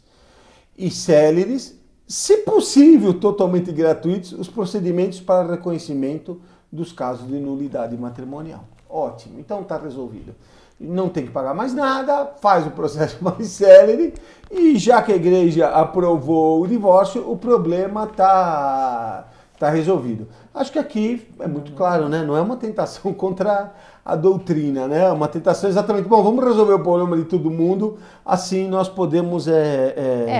S1: e céleres, se possível totalmente gratuitos, os procedimentos para reconhecimento dos casos de nulidade matrimonial. Ótimo, então está resolvido. Não tem que pagar mais nada, faz o processo mais célere, e já que a igreja aprovou o divórcio, o problema está resolvido. Acho que aqui é muito claro, né? Não é uma tentação contra a doutrina, né? É uma tentação exatamente, bom, vamos resolver o problema de todo mundo, assim nós podemos...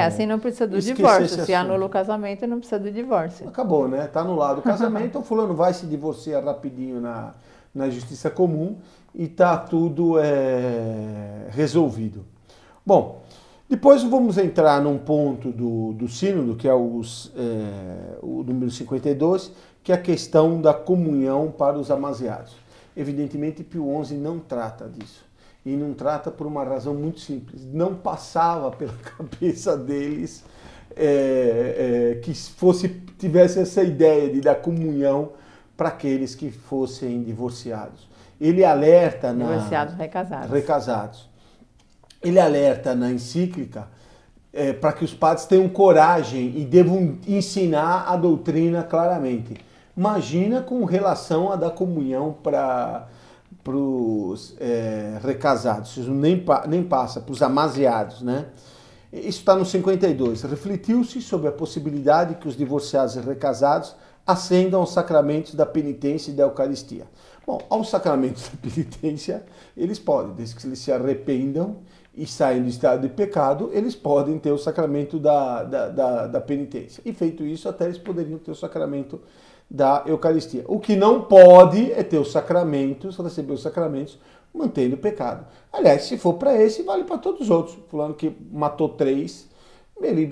S2: assim não precisa do divórcio. Se anula o casamento, não precisa do divórcio.
S1: Acabou, né? Está anulado o casamento, o fulano vai se divorciar rapidinho na justiça comum e está tudo resolvido. Bom, depois vamos entrar num ponto do sínodo, que é o número 52, que é a questão da comunhão para os amaziados. Evidentemente, Pio XI não trata disso. e não trata por uma razão muito simples. Não passava pela cabeça deles que tivesse essa ideia de dar comunhão para aqueles que fossem divorciados. Ele alerta
S2: divorciados
S1: recasados. Ele alerta na encíclica para que os padres tenham coragem e devam ensinar a doutrina claramente. Imagina com relação a dar comunhão para os recasados, isso nem passa, para os amaziados, né? Isso está no 52. Refletiu-se sobre a possibilidade que os divorciados e recasados ascendam aos sacramentos da penitência e da Eucaristia. Bom, aos sacramentos da penitência, eles podem, desde que eles se arrependam e saem do estado de pecado, eles podem ter o sacramento da penitência. E feito isso, até eles poderiam ter o sacramento da Eucaristia. O que não pode é ter os sacramentos, receber os sacramentos, mantendo o pecado. Aliás, se for para esse, vale para todos os outros. Fulano que matou 3, ele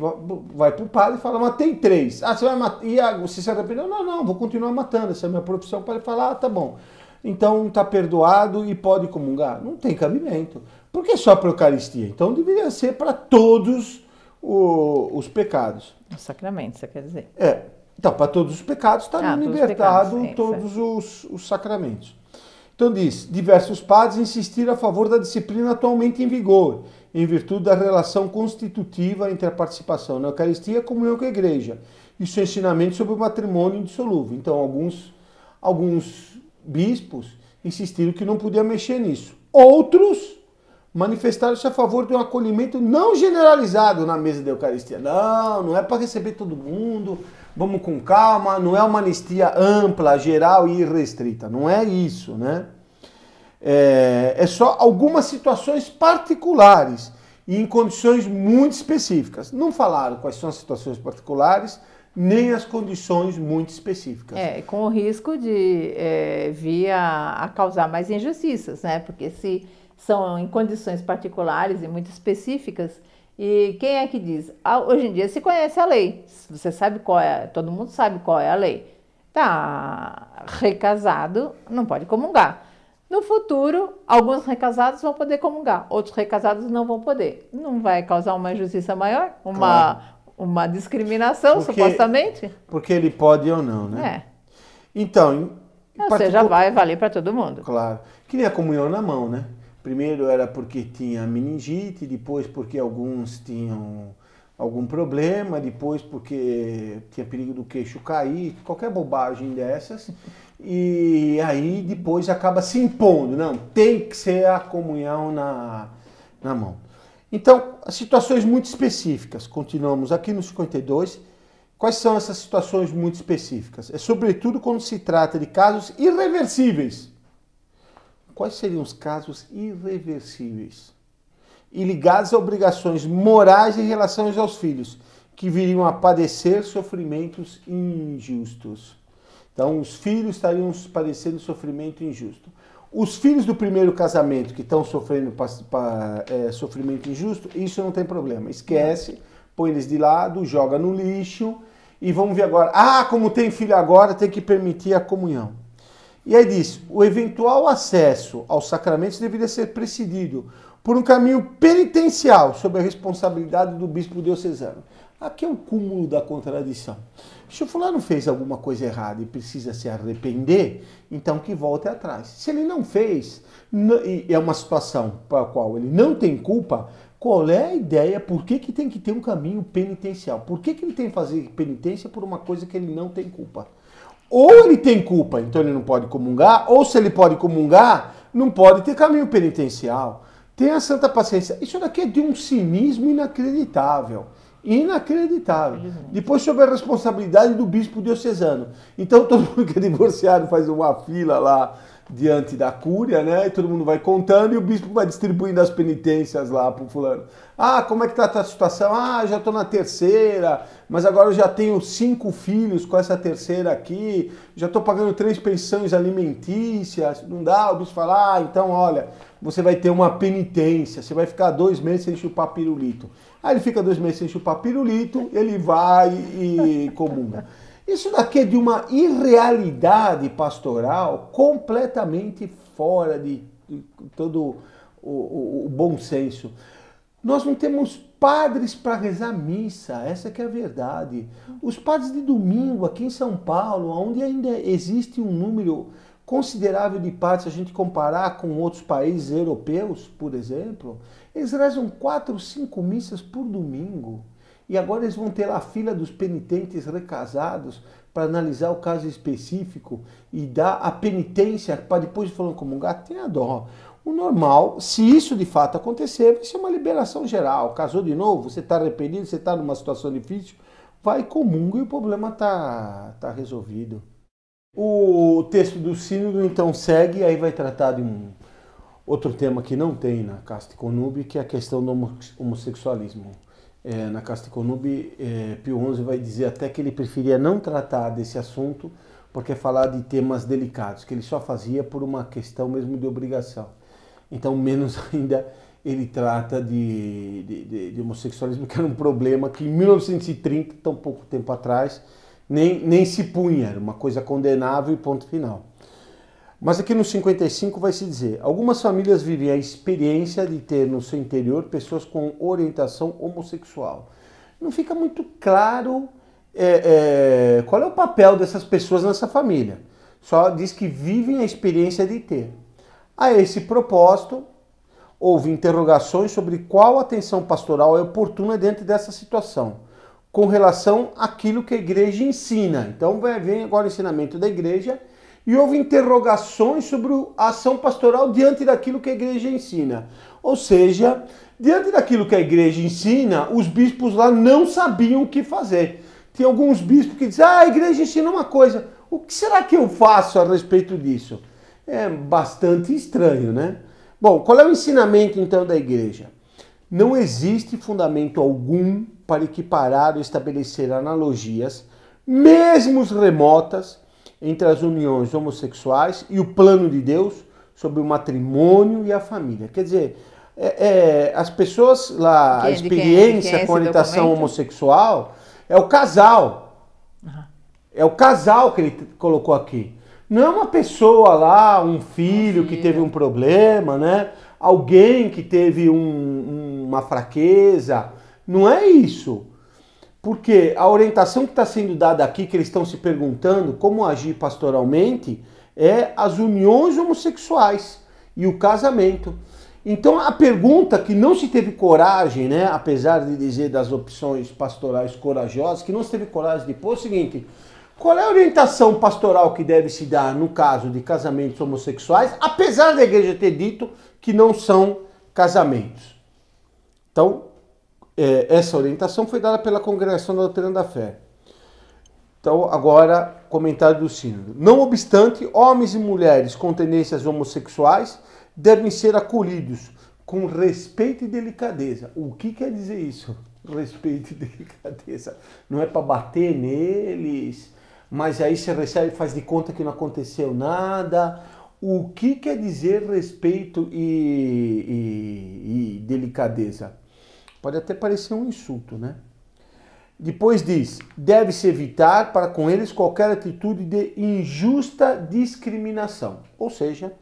S1: vai para o padre e fala, matei 3. Ah, você vai matar? E você se arrependeu? Não, vou continuar matando. Essa é a minha profissão. Para ele falar, tá bom. Então está perdoado e pode comungar. Não tem cabimento. Por que só para a Eucaristia? Então deveria ser para todos os pecados.
S2: Os sacramentos, você quer dizer?
S1: Então, para todos os pecados estariam libertados todos os sacramentos. Então diz, diversos padres insistiram a favor da disciplina atualmente em vigor, em virtude da relação constitutiva entre a participação na Eucaristia e a comunhão com a Igreja, e seu ensinamento sobre o matrimônio indissolúvel. Então, alguns bispos insistiram que não podia mexer nisso. Outros manifestaram-se a favor de um acolhimento não generalizado na mesa da Eucaristia. Não é para receber todo mundo, vamos com calma, não é uma anistia ampla, geral e irrestrita. Não é isso, né? É só algumas situações particulares e em condições muito específicas. Não falaram quais são as situações particulares, nem as condições muito específicas.
S2: Com o risco de vir a causar mais injustiças, né? Porque se são em condições particulares e muito específicas, e quem é que diz? Hoje em dia se conhece a lei, você sabe qual é, todo mundo sabe qual é a lei. Tá recasado, não pode comungar. No futuro, alguns recasados vão poder comungar, outros recasados não vão poder. Não vai causar uma injustiça maior? Uma discriminação, supostamente?
S1: Porque ele pode ou não, né? Então...
S2: Ou seja, vai valer para todo mundo.
S1: Claro. Que nem a comunhão na mão, né? Primeiro era porque tinha meningite, depois porque alguns tinham algum problema, depois porque tinha perigo do queixo cair, qualquer bobagem dessas. E aí depois acaba se impondo. Não, tem que ser a comunhão na mão. Então, as situações muito específicas. Continuamos aqui no 52. Quais são essas situações muito específicas? É sobretudo quando se trata de casos irreversíveis. Quais seriam os casos irreversíveis? E ligados a obrigações morais em relação aos filhos, que viriam a padecer sofrimentos injustos. Então, os filhos estariam padecendo sofrimento injusto. Os filhos do primeiro casamento que estão sofrendo sofrimento injusto, isso não tem problema. Esquece, põe eles de lado, joga no lixo e vamos ver agora. Como tem filho agora, tem que permitir a comunhão. E aí diz, o eventual acesso aos sacramentos deveria ser precedido por um caminho penitencial sob a responsabilidade do bispo diocesano. Aqui é o cúmulo da contradição. Se o fulano fez alguma coisa errada e precisa se arrepender, então que volte atrás. Se ele não fez, e é uma situação para a qual ele não tem culpa, qual é a ideia? Por que tem que ter um caminho penitencial? Por que ele tem que fazer penitência por uma coisa que ele não tem culpa? Ou ele tem culpa, então ele não pode comungar, ou se ele pode comungar, não pode ter caminho penitencial. Tenha santa paciência. Isso daqui é de um cinismo inacreditável. Inacreditável. Depois sobre a responsabilidade do bispo diocesano. Então todo mundo que é divorciado faz uma fila lá diante da cúria, né? E todo mundo vai contando e o bispo vai distribuindo as penitências lá pro fulano. Como é que tá a tua situação? Já tô na terceira, mas agora eu já tenho 5 filhos com essa terceira aqui, já tô pagando 3 pensões alimentícias, não dá? O bispo fala, então olha, você vai ter uma penitência, você vai ficar 2 meses sem chupar pirulito. Aí ele fica 2 meses sem chupar pirulito, ele vai e comunga. Isso daqui é de uma irrealidade pastoral completamente fora de todo o bom senso. Nós não temos padres para rezar missa, essa que é a verdade. Os padres de domingo aqui em São Paulo, onde ainda existe um número considerável de padres, se a gente comparar com outros países europeus, por exemplo, eles rezam 4, 5 missas por domingo. E agora eles vão ter lá a fila dos penitentes recasados para analisar o caso específico e dar a penitência para depois de falando comungar. Tenha dó. O normal, se isso de fato acontecer, vai ser uma liberação geral. Casou de novo, você está arrependido, você está numa situação difícil, vai comunga e o problema está resolvido. O texto do sínodo então segue, aí vai tratar de um outro tema que não tem na Casta Connubii, que é a questão do homossexualismo. Na Casta Connubii, Pio XI vai dizer até que ele preferia não tratar desse assunto, porque falar de temas delicados, que ele só fazia por uma questão mesmo de obrigação. Então, menos ainda, ele trata de homossexualismo, que era um problema que em 1930, tão pouco tempo atrás, nem se punha, era uma coisa condenável e ponto final. Mas aqui no 55 vai se dizer, algumas famílias vivem a experiência de ter no seu interior pessoas com orientação homossexual. Não fica muito claro qual é o papel dessas pessoas nessa família. Só diz que vivem a experiência de ter. A esse propósito, houve interrogações sobre qual atenção pastoral é oportuna dentro dessa situação, com relação àquilo que a igreja ensina. Então vem agora o ensinamento da igreja e houve interrogações sobre a ação pastoral diante daquilo que a igreja ensina. Ou seja, diante daquilo que a igreja ensina, os bispos lá não sabiam o que fazer. Tem alguns bispos que dizem, a igreja ensina uma coisa, o que será que eu faço a respeito disso? É bastante estranho, né? Bom, qual é o ensinamento então da igreja? Não existe fundamento algum para equiparar ou estabelecer analogias, mesmo remotas, entre as uniões homossexuais e o plano de Deus sobre o matrimônio e a família. Quer dizer, as pessoas lá, a experiência com orientação homossexual é o casal. Uhum. É o casal que ele colocou aqui. Não é uma pessoa lá, um filho que teve um problema, né? Alguém que teve uma fraqueza. Não é isso. Porque a orientação que está sendo dada aqui, que eles estão se perguntando como agir pastoralmente, é as uniões homossexuais e o casamento. Então a pergunta que não se teve coragem, né, apesar de dizer das opções pastorais corajosas, que não se teve coragem de pôr é o seguinte: qual é a orientação pastoral que deve se dar no caso de casamentos homossexuais, apesar da igreja ter dito que não são casamentos? Então, essa orientação foi dada pela Congregação da Doutrina da Fé. Então, agora, comentário do sínodo. Não obstante, homens e mulheres com tendências homossexuais devem ser acolhidos com respeito e delicadeza. O que quer dizer isso? Respeito e delicadeza. Não é para bater neles, mas aí você recebe e faz de conta que não aconteceu nada. O que quer dizer respeito e delicadeza? Pode até parecer um insulto, né? Depois diz, deve-se evitar para com eles qualquer atitude de injusta discriminação. Ou seja,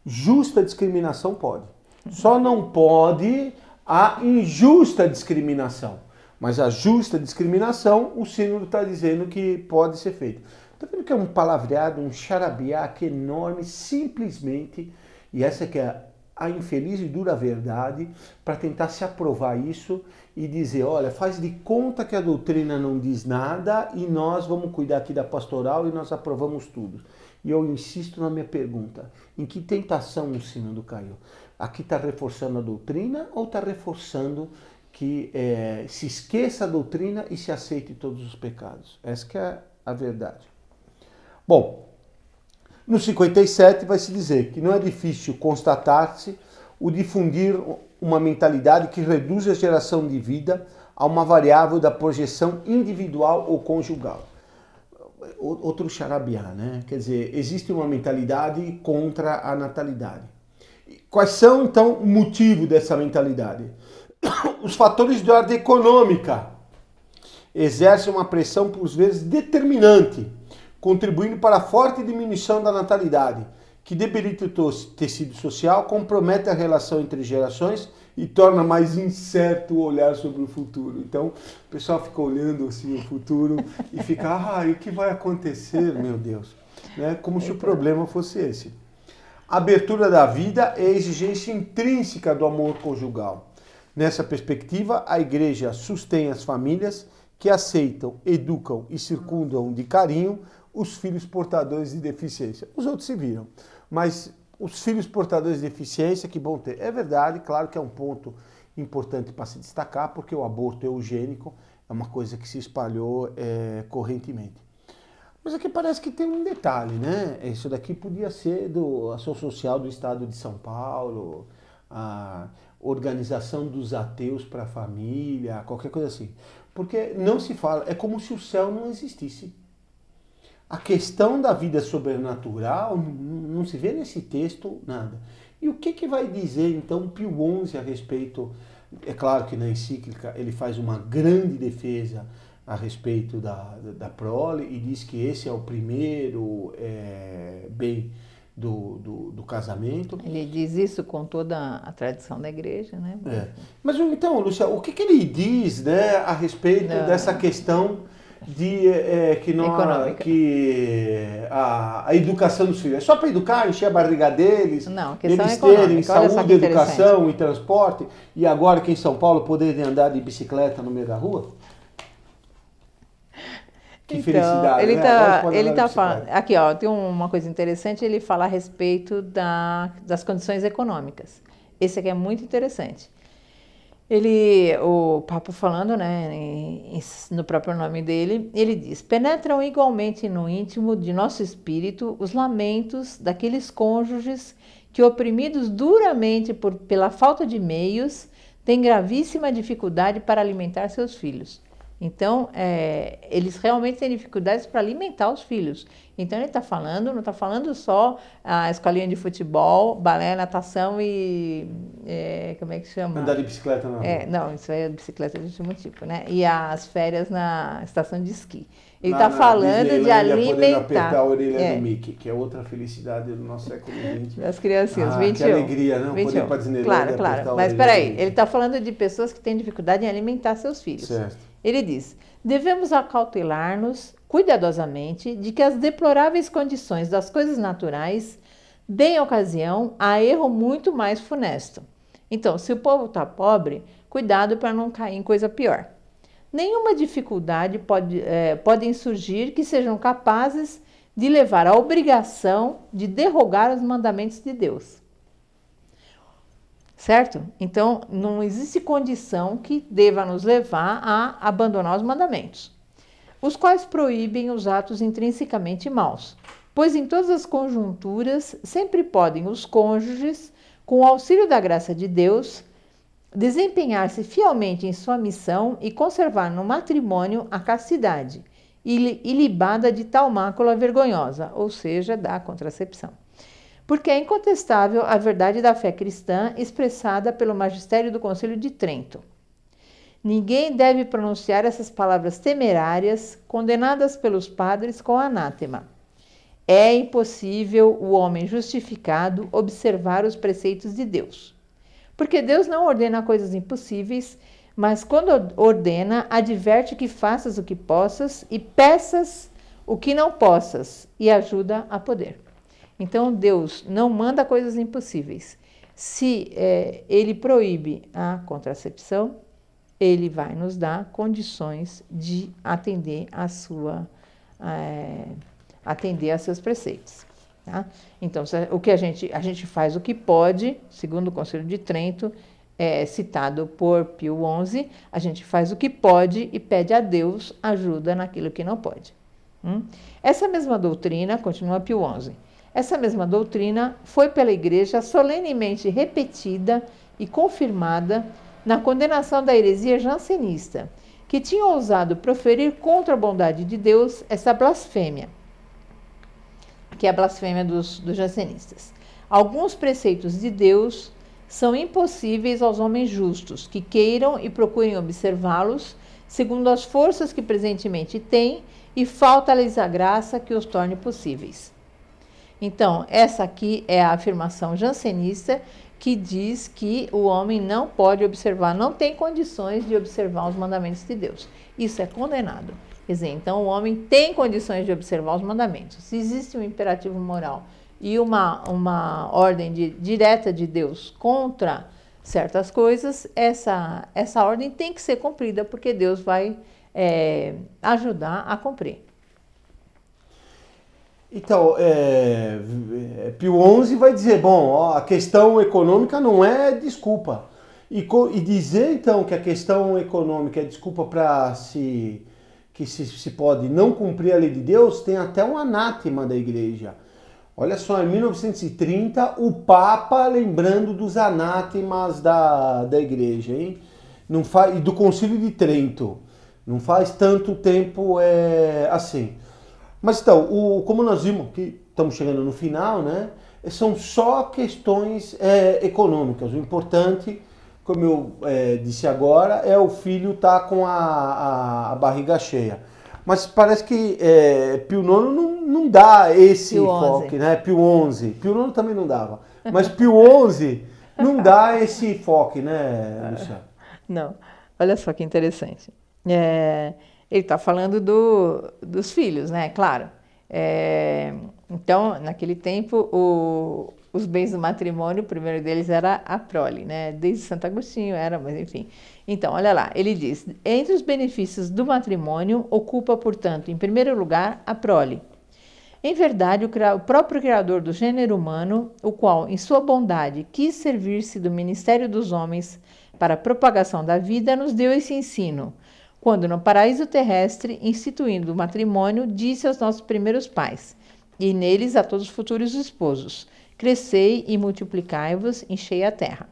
S1: justa discriminação pode. Só não pode a injusta discriminação. Mas a justa discriminação, o sínodo está dizendo que pode ser feita. Está vendo que é um palavreado, um charabiá que é enorme, simplesmente, e essa que é a infeliz e dura verdade, para tentar se aprovar isso e dizer, olha, faz de conta que a doutrina não diz nada e nós vamos cuidar aqui da pastoral e nós aprovamos tudo. E eu insisto na minha pergunta, em que tentação o sínodo caiu? Aqui está reforçando a doutrina ou está reforçando que se esqueça a doutrina e se aceite todos os pecados? Essa que é a verdade. Bom, no 57 vai se dizer que não é difícil constatar-se o difundir uma mentalidade que reduz a geração de vida a uma variável da projeção individual ou conjugal. Outro charabiá, né? Quer dizer, existe uma mentalidade contra a natalidade. Quais são, então, o motivo dessa mentalidade? Os fatores de ordem econômica exercem uma pressão, por vezes, determinante, contribuindo para a forte diminuição da natalidade, que debilita o tecido social, compromete a relação entre gerações e torna mais incerto o olhar sobre o futuro. Então, o pessoal fica olhando assim o futuro e fica, e o que vai acontecer, meu Deus? Né? Como se o problema fosse esse. A abertura da vida é a exigência intrínseca do amor conjugal. Nessa perspectiva, a Igreja sustém as famílias que aceitam, educam e circundam de carinho os filhos portadores de deficiência. Os outros se viram, mas os filhos portadores de deficiência que vão ter. É verdade, claro que é um ponto importante para se destacar, porque o aborto eugênico é uma coisa que se espalhou correntemente. Mas aqui parece que tem um detalhe, né? Isso daqui podia ser da Ação Social do Estado de São Paulo, a Organização dos Ateus para a Família, qualquer coisa assim. Porque não se fala, é como se o céu não existisse. A questão da vida sobrenatural não se vê nesse texto nada. E o que vai dizer então Pio XI a respeito? É claro que na encíclica ele faz uma grande defesa a respeito da prole e diz que esse é o primeiro bem do casamento.
S2: Ele diz isso com toda a tradição da igreja, né?
S1: Mas então, Lúcia, o que ele diz, né, a respeito dessa questão de a educação dos filhos? É só para educar, encher a barriga deles?
S2: Não, a questão
S1: eles
S2: econômica.
S1: terem saúde, educação e transporte, e agora aqui em São Paulo poderem andar de bicicleta no meio da rua? Que felicidade,
S2: ele tá falando. Aqui, ó, tem uma coisa interessante, ele fala a respeito das condições econômicas. Esse aqui é muito interessante. O Papa falando, né, no próprio nome dele, ele diz: penetram igualmente no íntimo de nosso espírito os lamentos daqueles cônjuges que, oprimidos duramente pela falta de meios, têm gravíssima dificuldade para alimentar seus filhos. Então, eles realmente têm dificuldades para alimentar os filhos. Então, ele está falando, não está falando só a escolinha de futebol, balé, natação e... como é que chama?
S1: Andar de bicicleta, não.
S2: Não, isso aí é bicicleta de último tipo, né? E as férias na estação de esqui. Ele está falando de alimentar.
S1: Apertar a orelha do Mickey, que é outra felicidade do nosso século XX.
S2: Das criancinhas, 21.
S1: Que alegria, não?
S2: 21.
S1: Poder ir para Disneyland.
S2: Claro. Mas peraí, ele está falando de pessoas que têm dificuldade em alimentar seus filhos.
S1: Certo.
S2: Ele diz: devemos acautelar-nos cuidadosamente de que as deploráveis condições das coisas naturais deem ocasião a erro muito mais funesto. Então, se o povo está pobre, cuidado para não cair em coisa pior. Nenhuma dificuldade podem surgir que sejam capazes de levar à obrigação de derrogar os mandamentos de Deus. Certo? Então, não existe condição que deva nos levar a abandonar os mandamentos, os quais proíbem os atos intrinsecamente maus, pois em todas as conjunturas sempre podem os cônjuges, com o auxílio da graça de Deus, desempenhar-se fielmente em sua missão e conservar no matrimônio a castidade, ilibada de tal mácula vergonhosa, ou seja, da contracepção. Porque é incontestável a verdade da fé cristã expressada pelo magistério do Concílio de Trento. Ninguém deve pronunciar essas palavras temerárias, condenadas pelos padres com anátema. É impossível o homem justificado observar os preceitos de Deus. Porque Deus não ordena coisas impossíveis, mas quando ordena, adverte que faças o que possas e peças o que não possas, e ajuda a poder. Então, Deus não manda coisas impossíveis. Se Ele proíbe a contracepção, Ele vai nos dar condições de atender atender a seus preceitos. Tá? Então, o que a gente faz o que pode, segundo o Concílio de Trento, citado por Pio XI, a gente faz o que pode e pede a Deus ajuda naquilo que não pode. Essa mesma doutrina, continua Pio XI, essa mesma doutrina foi pela Igreja solenemente repetida e confirmada na condenação da heresia jansenista, que tinha ousado proferir contra a bondade de Deus essa blasfêmia, que é a blasfêmia dos jansenistas. Alguns preceitos de Deus são impossíveis aos homens justos, que queiram e procurem observá-los segundo as forças que presentemente têm, e falta-lhes a graça que os torne possíveis. Então, essa aqui é a afirmação jansenista que diz que o homem não pode observar, não tem condições de observar os mandamentos de Deus. Isso é condenado. Quer dizer, então o homem tem condições de observar os mandamentos. Se existe um imperativo moral e uma ordem direta de Deus contra certas coisas, essa ordem tem que ser cumprida, porque Deus vai ajudar a cumprir.
S1: Então, Pio XI vai dizer, bom, ó, a questão econômica não é desculpa. E dizer, então, que a questão econômica é desculpa para se pode não cumprir a lei de Deus, tem até um anátema da igreja. Olha só, em 1930, o Papa lembrando dos anátemas da igreja, hein? E do Concílio de Trento. Não faz tanto tempo assim. Mas então, como nós vimos que estamos chegando no final, né? São só questões econômicas. O importante, como eu disse agora, é o filho estar com a barriga cheia. Mas parece que Pio IX não dá esse foco, né? Pio XI. Pio IX também não dava. Mas Pio XI não dá esse foco, né, Luciana?
S2: Não. Olha só que interessante. Ele está falando dos filhos, né? Claro. Então, naquele tempo, os bens do matrimônio, o primeiro deles era a prole, né? Desde Santo Agostinho era, mas enfim. Então, olha lá, ele diz, entre os benefícios do matrimônio, ocupa, portanto, em primeiro lugar, a prole. Em verdade, o próprio Criador do gênero humano, o qual, em sua bondade, quis servir-se do ministério dos homens para a propagação da vida, nos deu esse ensino, quando no paraíso terrestre, instituindo o matrimônio, disse aos nossos primeiros pais, e neles a todos os futuros esposos, crescei e multiplicai-vos, enchei a terra.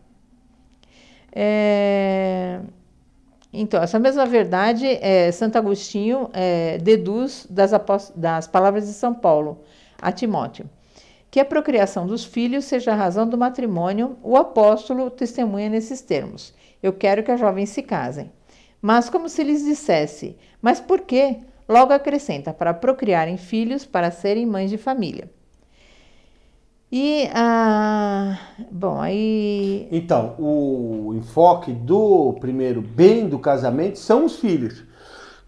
S2: Então, essa mesma verdade, Santo Agostinho deduz das palavras de São Paulo a Timóteo. Que a procriação dos filhos seja a razão do matrimônio, o apóstolo testemunha nesses termos. Eu quero que as jovens se casem. Mas como se lhes dissesse, mas por quê? Logo acrescenta, para procriarem filhos, para serem mães de família. Bom, aí...
S1: Então, o enfoque do primeiro bem do casamento são os filhos.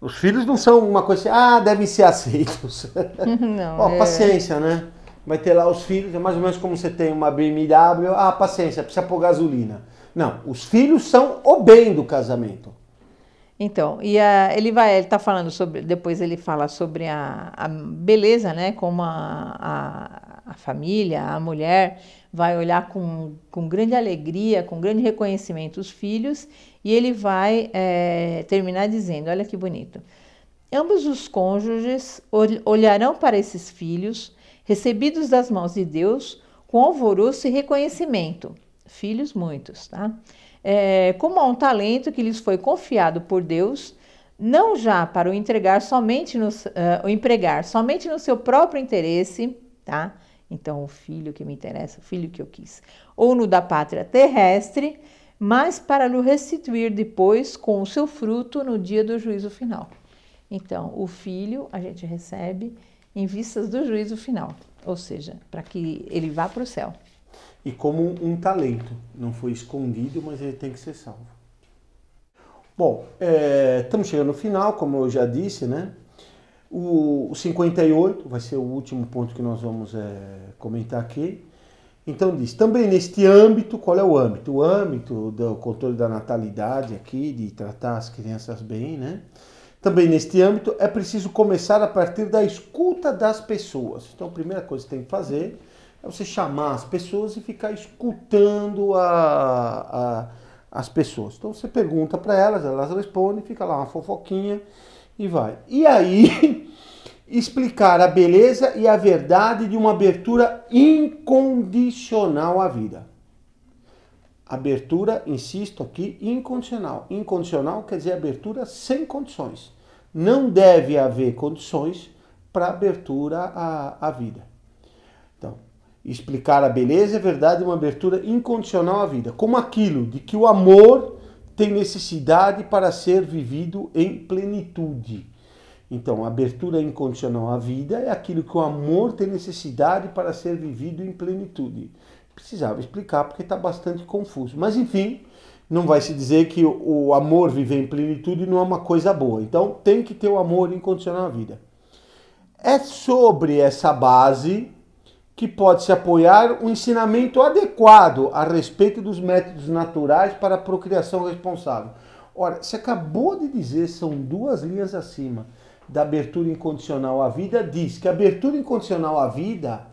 S1: Os filhos não são uma coisa assim, devem ser aceitos. Não, paciência, né? Vai ter lá os filhos, é mais ou menos como você tem uma BMW, paciência, precisa pôr gasolina. Não, os filhos são o bem do casamento.
S2: Então, ele está falando sobre, depois ele fala sobre a beleza, né? Como a família, a mulher vai olhar com grande alegria, com grande reconhecimento os filhos, e ele vai terminar dizendo, olha que bonito. Ambos os cônjuges olharão para esses filhos, recebidos das mãos de Deus, com alvoroço e reconhecimento. Filhos muitos, tá? Como a um talento que lhes foi confiado por Deus, não já para o empregar somente no seu próprio interesse, tá? Então, o filho que me interessa, o filho que eu quis, ou no da pátria terrestre, mas para lhe restituir depois com o seu fruto no dia do juízo final. Então, o filho a gente recebe em vistas do juízo final, ou seja, para que ele vá para o céu.
S1: E como um talento, não foi escondido, mas ele tem que ser salvo. Bom, estamos chegando no final, como eu já disse, né? O 58 vai ser o último ponto que nós vamos comentar aqui. Então diz, também neste âmbito, qual é o âmbito? O âmbito do controle da natalidade aqui, de tratar as crianças bem, né? Também neste âmbito é preciso começar a partir da escuta das pessoas. Então a primeira coisa que tem que fazer é você chamar as pessoas e ficar escutando as pessoas. Então você pergunta para elas respondem, fica lá uma fofoquinha e vai. E aí, explicar a beleza e a verdade de uma abertura incondicional à vida. Abertura, insisto aqui, incondicional. Incondicional quer dizer abertura sem condições. Não deve haver condições para abertura à vida. Então, explicar a beleza e a verdade de uma abertura incondicional à vida. Como aquilo de que o amor tem necessidade para ser vivido em plenitude. Então, a abertura incondicional à vida é aquilo que o amor tem necessidade para ser vivido em plenitude. Precisava explicar porque está bastante confuso. Mas, enfim, não vai se dizer que o amor viver em plenitude não é uma coisa boa. Então, tem que ter o amor incondicional à vida. É sobre essa base que pode se apoiar um ensinamento adequado a respeito dos métodos naturais para a procriação responsável. Ora, você acabou de dizer, são 2 linhas acima, da abertura incondicional à vida, diz que a abertura incondicional à vida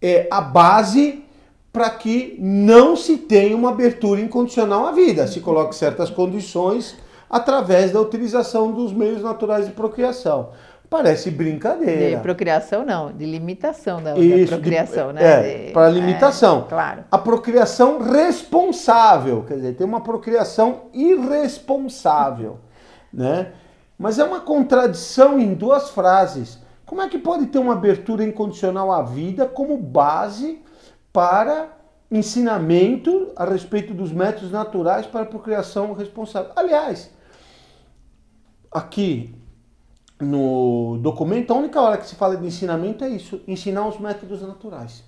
S1: é a base para que não se tenha uma abertura incondicional à vida. Se coloque certas condições através da utilização dos meios naturais de procriação. Parece brincadeira.
S2: De procriação não, de limitação da procriação, né?
S1: Para limitação.
S2: Claro.
S1: A procriação responsável, quer dizer, tem uma procriação irresponsável, né? Mas é uma contradição em 2 frases. Como é que pode ter uma abertura incondicional à vida como base para ensinamento a respeito dos métodos naturais para a procriação responsável? Aliás, aqui no documento, a única hora que se fala de ensinamento é isso, ensinar os métodos naturais.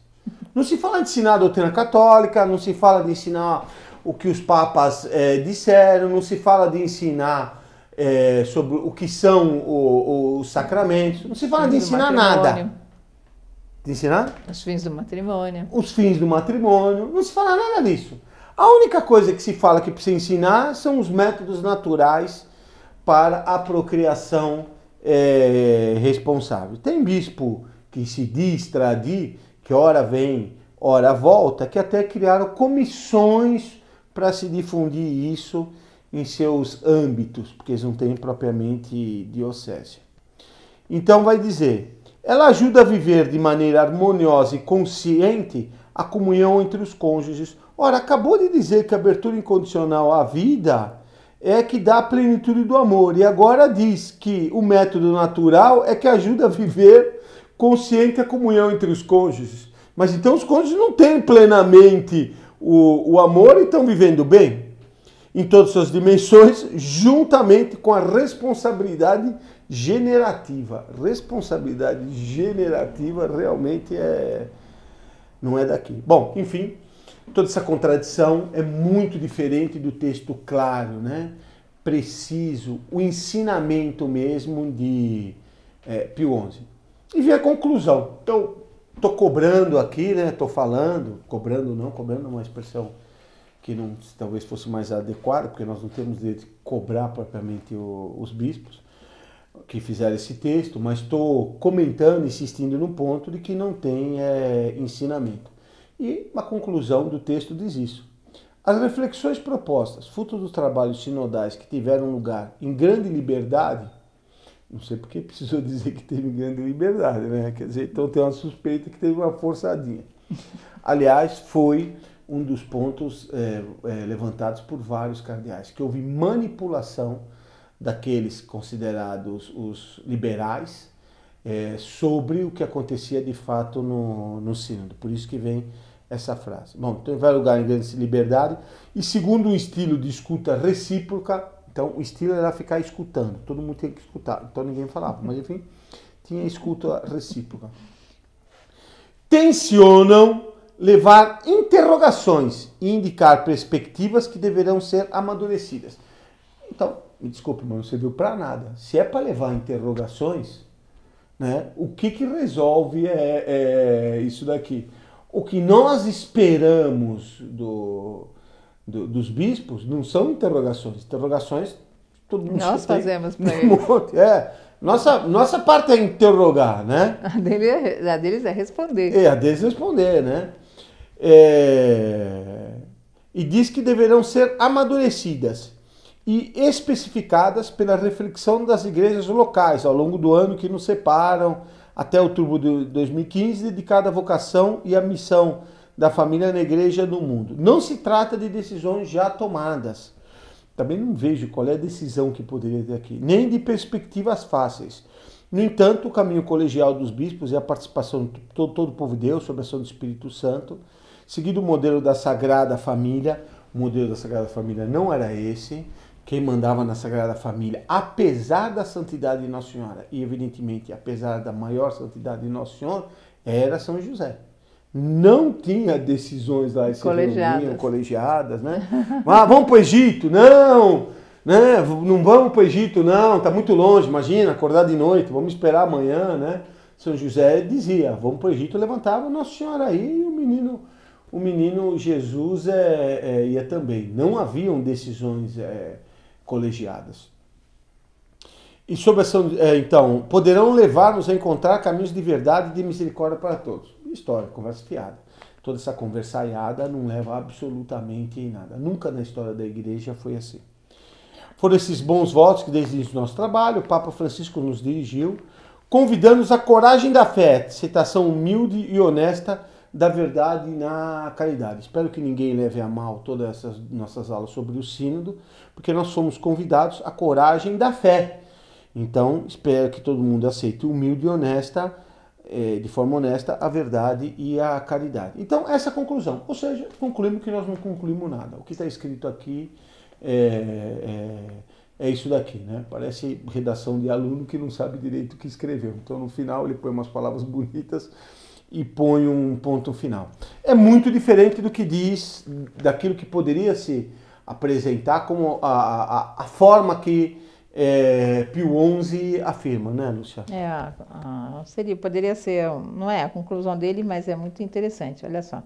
S1: Não se fala de ensinar a doutrina católica, não se fala de ensinar o que os papas disseram, não se fala de ensinar sobre o que são os sacramentos, não se fala de ensinar nada. De ensinar?
S2: Os fins do matrimônio.
S1: Os fins do matrimônio, não se fala nada disso. A única coisa que se fala que precisa ensinar são os métodos naturais para a procriação responsável. Tem bispo que se diz tradir, que ora vem, ora volta, que até criaram comissões para se difundir isso em seus âmbitos, porque eles não têm propriamente diocese. Então vai dizer, ela ajuda a viver de maneira harmoniosa e consciente a comunhão entre os cônjuges. Ora, acabou de dizer que a abertura incondicional à vida é que dá a plenitude do amor. E agora diz que o método natural é que ajuda a viver consciente a comunhão entre os cônjuges. Mas então os cônjuges não têm plenamente o amor e estão vivendo bem em todas as suas dimensões, juntamente com a responsabilidade generativa. Responsabilidade generativa realmente não é daqui. Bom, enfim, toda essa contradição é muito diferente do texto claro, né? Preciso, o ensinamento mesmo de Pio XI. E vem a conclusão. Então, estou cobrando aqui, né? Estou falando, cobrando é uma expressão que não, talvez fosse mais adequada, porque nós não temos direito de cobrar propriamente os bispos que fizeram esse texto, mas estou comentando, insistindo no ponto de que não tem ensinamento. E a conclusão do texto diz isso. As reflexões propostas, fruto dos trabalhos sinodais que tiveram lugar em grande liberdade, não sei porque precisou dizer que teve grande liberdade, né? Quer dizer, então tem uma suspeita que teve uma forçadinha. Aliás, foi um dos pontos levantados por vários cardeais, que houve manipulação daqueles considerados os liberais sobre o que acontecia de fato no sínodo. Por isso que vem essa frase. Bom, então vai lugar em grande liberdade e segundo um estilo de escuta recíproca, então o estilo era ficar escutando, todo mundo tinha que escutar, então ninguém falava, mas enfim, tinha escuta recíproca. Tensionam levar interrogações e indicar perspectivas que deverão ser amadurecidas. Então, me desculpe, mas não serviu para nada. Se é para levar interrogações, né, o que resolve isso daqui? O que nós esperamos dos bispos não são interrogações. Interrogações, todo mundo
S2: nós fazemos para
S1: eles. Nossa parte é interrogar, né?
S2: A deles é responder.
S1: A deles é responder, né? E diz que deverão ser amadurecidas e especificadas pela reflexão das igrejas locais ao longo do ano que nos separam até outubro de 2015, dedicada à vocação e à missão da família na igreja no mundo. Não se trata de decisões já tomadas. Também não vejo qual é a decisão que poderia ter aqui, nem de perspectivas fáceis. No entanto, o caminho colegial dos bispos e a participação de todo o povo de Deus sob a ação do Espírito Santo, seguindo o modelo da Sagrada Família. O modelo da Sagrada Família não era esse. quem mandava na Sagrada Família, apesar da santidade de Nossa Senhora, e evidentemente apesar da maior santidade de Nossa Senhora, era São José. Não tinha decisões lá que se reuniam, colegiadas, né? Ah, vamos para o Egito? Não! Né? Não vamos para o Egito, não, está muito longe, imagina, acordar de noite, vamos esperar amanhã, né? São José dizia, vamos para o Egito, levantava Nossa Senhora aí e o menino Jesus ia também. Não haviam decisões colegiadas. E sobre então, poderão levar-nos a encontrar caminhos de verdade e de misericórdia para todos. História, conversa fiada. Toda essa conversaiada não leva absolutamente em nada. Nunca na história da igreja foi assim. Foram esses bons votos que desde o início do nosso trabalho, o Papa Francisco nos dirigiu, convidando-nos à coragem da fé, citação humilde e honesta da verdade na caridade. Espero que ninguém leve a mal todas essas nossas aulas sobre o sínodo, porque nós somos convidados à coragem da fé. Então, espero que todo mundo aceite humilde e honesta, de forma honesta, a verdade e a caridade. Então, essa é a conclusão. Ou seja, concluímos que nós não concluímos nada. O que está escrito aqui é isso daqui, né? Parece redação de aluno que não sabe direito o que escreveu. Então, no final, ele põe umas palavras bonitas e põe um ponto final. É muito diferente do que diz, daquilo que poderia se apresentar como a forma que Pio XI afirma, né, Lúcia?
S2: Poderia ser, não é a conclusão dele, mas é muito interessante, olha só.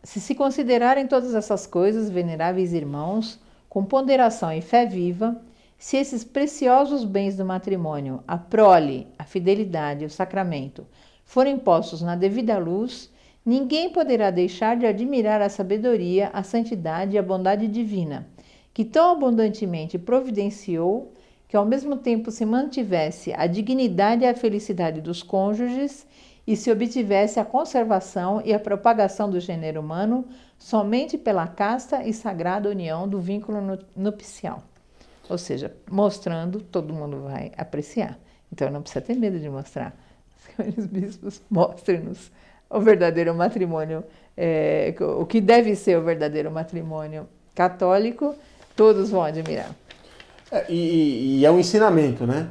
S2: Se considerarem todas essas coisas, veneráveis irmãos, com ponderação e fé viva, se esses preciosos bens do matrimônio, a prole, a fidelidade, o sacramento, forem postos na devida luz, ninguém poderá deixar de admirar a sabedoria, a santidade e a bondade divina, que tão abundantemente providenciou que ao mesmo tempo se mantivesse a dignidade e a felicidade dos cônjuges e se obtivesse a conservação e a propagação do gênero humano somente pela casta e sagrada união do vínculo nupcial. Ou seja, mostrando, todo mundo vai apreciar. Então não precisa ter medo de mostrar. Senhores bispos, mostrem-nos o verdadeiro matrimônio, o que deve ser o verdadeiro matrimônio católico, todos vão admirar.
S1: E é um ensinamento, né?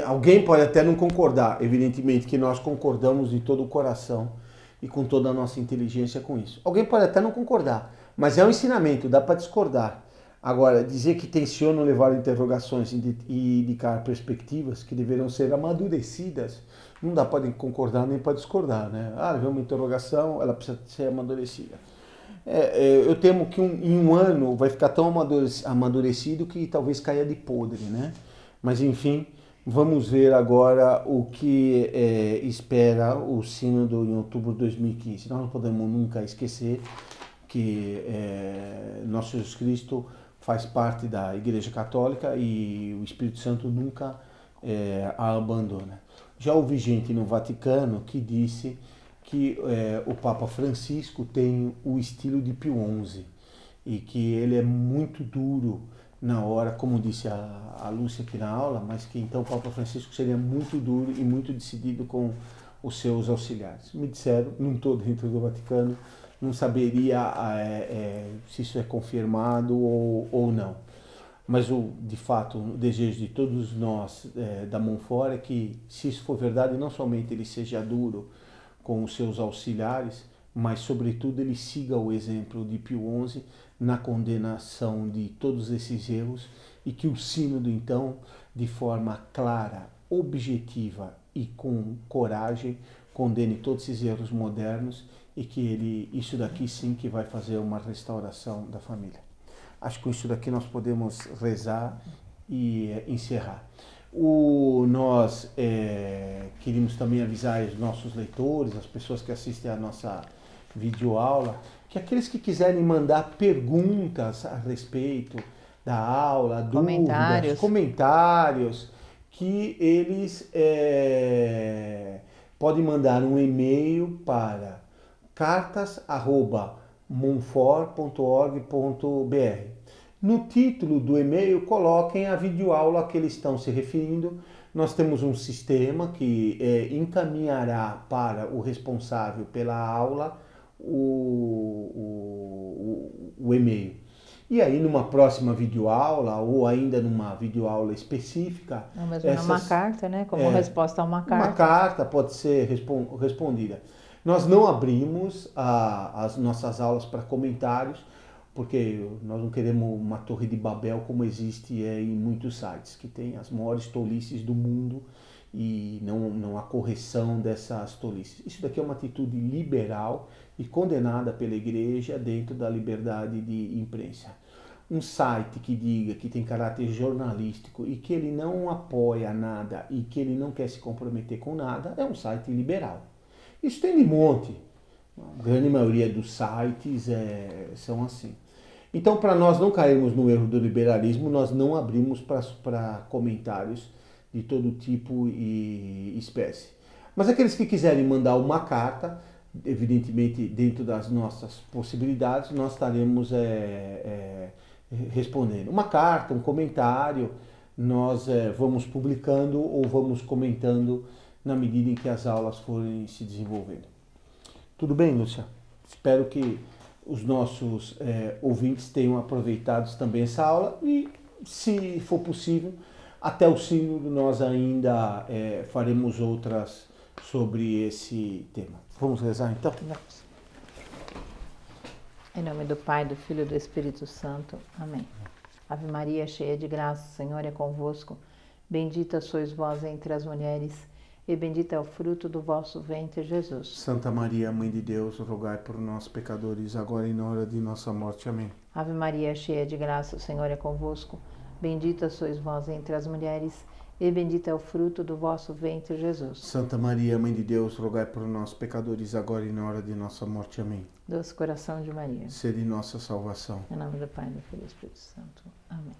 S1: Alguém pode até não concordar, evidentemente que nós concordamos de todo o coração e com toda a nossa inteligência com isso. Alguém pode até não concordar, mas é um ensinamento, dá para discordar. Agora, dizer que tencionam levar interrogações e indicar perspectivas que deverão ser amadurecidas, não dá para concordar nem para discordar, né? Vem uma interrogação, ela precisa ser amadurecida. Eu temo que em um ano vai ficar tão amadurecido que talvez caia de podre, né? Mas enfim, vamos ver agora o que espera o sínodo em outubro de 2015. Nós não podemos nunca esquecer que nosso Jesus Cristo faz parte da Igreja Católica e o Espírito Santo nunca a abandona. Já houve gente no Vaticano que disse que o Papa Francisco tem o estilo de Pio XI e que ele é muito duro na hora, como disse a Lúcia aqui na aula, mas que então o Papa Francisco seria muito duro e muito decidido com os seus auxiliares. Me disseram, não estou dentro do Vaticano, não saberia se isso é confirmado ou não. Mas, de fato, o desejo de todos nós da Monfort é que, se isso for verdade, não somente ele seja duro com os seus auxiliares, mas, sobretudo, ele siga o exemplo de Pio XI na condenação de todos esses erros e que o sínodo, então, de forma clara, objetiva e com coragem, condene todos esses erros modernos e que isso daqui sim que vai fazer uma restauração da família. Acho que com isso daqui nós podemos rezar e encerrar. Nós queríamos também avisar os nossos leitores, as pessoas que assistem a nossa videoaula, que aqueles que quiserem mandar perguntas a respeito da aula, dúvidas, comentários, que eles podem mandar um e-mail para cartas@monfort.org.br. No título do e-mail, coloquem a videoaula a que eles estão se referindo. Nós temos um sistema que encaminhará para o responsável pela aula o e-mail. E aí numa próxima videoaula ou ainda numa videoaula específica...
S2: Não, mas uma carta, né? Como resposta a uma carta.
S1: Uma carta pode ser respondida. Nós não abrimos as nossas aulas para comentários, porque nós não queremos uma torre de Babel como existe em muitos sites, que tem as maiores tolices do mundo e não há correção dessas tolices. Isso daqui é uma atitude liberal e condenada pela igreja dentro da liberdade de imprensa. Um site que diga que tem caráter jornalístico e que ele não apoia nada e que ele não quer se comprometer com nada é um site liberal. Isso tem de monte. A grande maioria dos sites são assim. Então, para nós não cairmos no erro do liberalismo, nós não abrimos para comentários de todo tipo e espécie. Mas aqueles que quiserem mandar uma carta, evidentemente dentro das nossas possibilidades, nós estaremos respondendo. Uma carta, um comentário, nós vamos publicando ou vamos comentando na medida em que as aulas forem se desenvolvendo. Tudo bem, Lúcia? Espero que os nossos ouvintes tenham aproveitado também essa aula e, se for possível, até o sínodo nós ainda faremos outras sobre esse tema. Vamos rezar então?
S2: Vamos. Em nome do Pai, do Filho e do Espírito Santo. Amém. Ave Maria, cheia de graça, o Senhor é convosco. Bendita sois vós entre as mulheres, e bendito é o fruto do vosso ventre, Jesus.
S1: Santa Maria, Mãe de Deus, rogai por nós, pecadores, agora e na hora de nossa morte. Amém.
S2: Ave Maria, cheia de graça, o Senhor é convosco. Bendita sois vós entre as mulheres, e bendito é o fruto do vosso ventre, Jesus.
S1: Santa Maria, Mãe de Deus, rogai por nós, pecadores, agora e na hora de nossa morte. Amém.
S2: Doce coração de Maria,
S1: sede nossa salvação.
S2: em nome do Pai, do Filho e do Espírito Santo. Amém.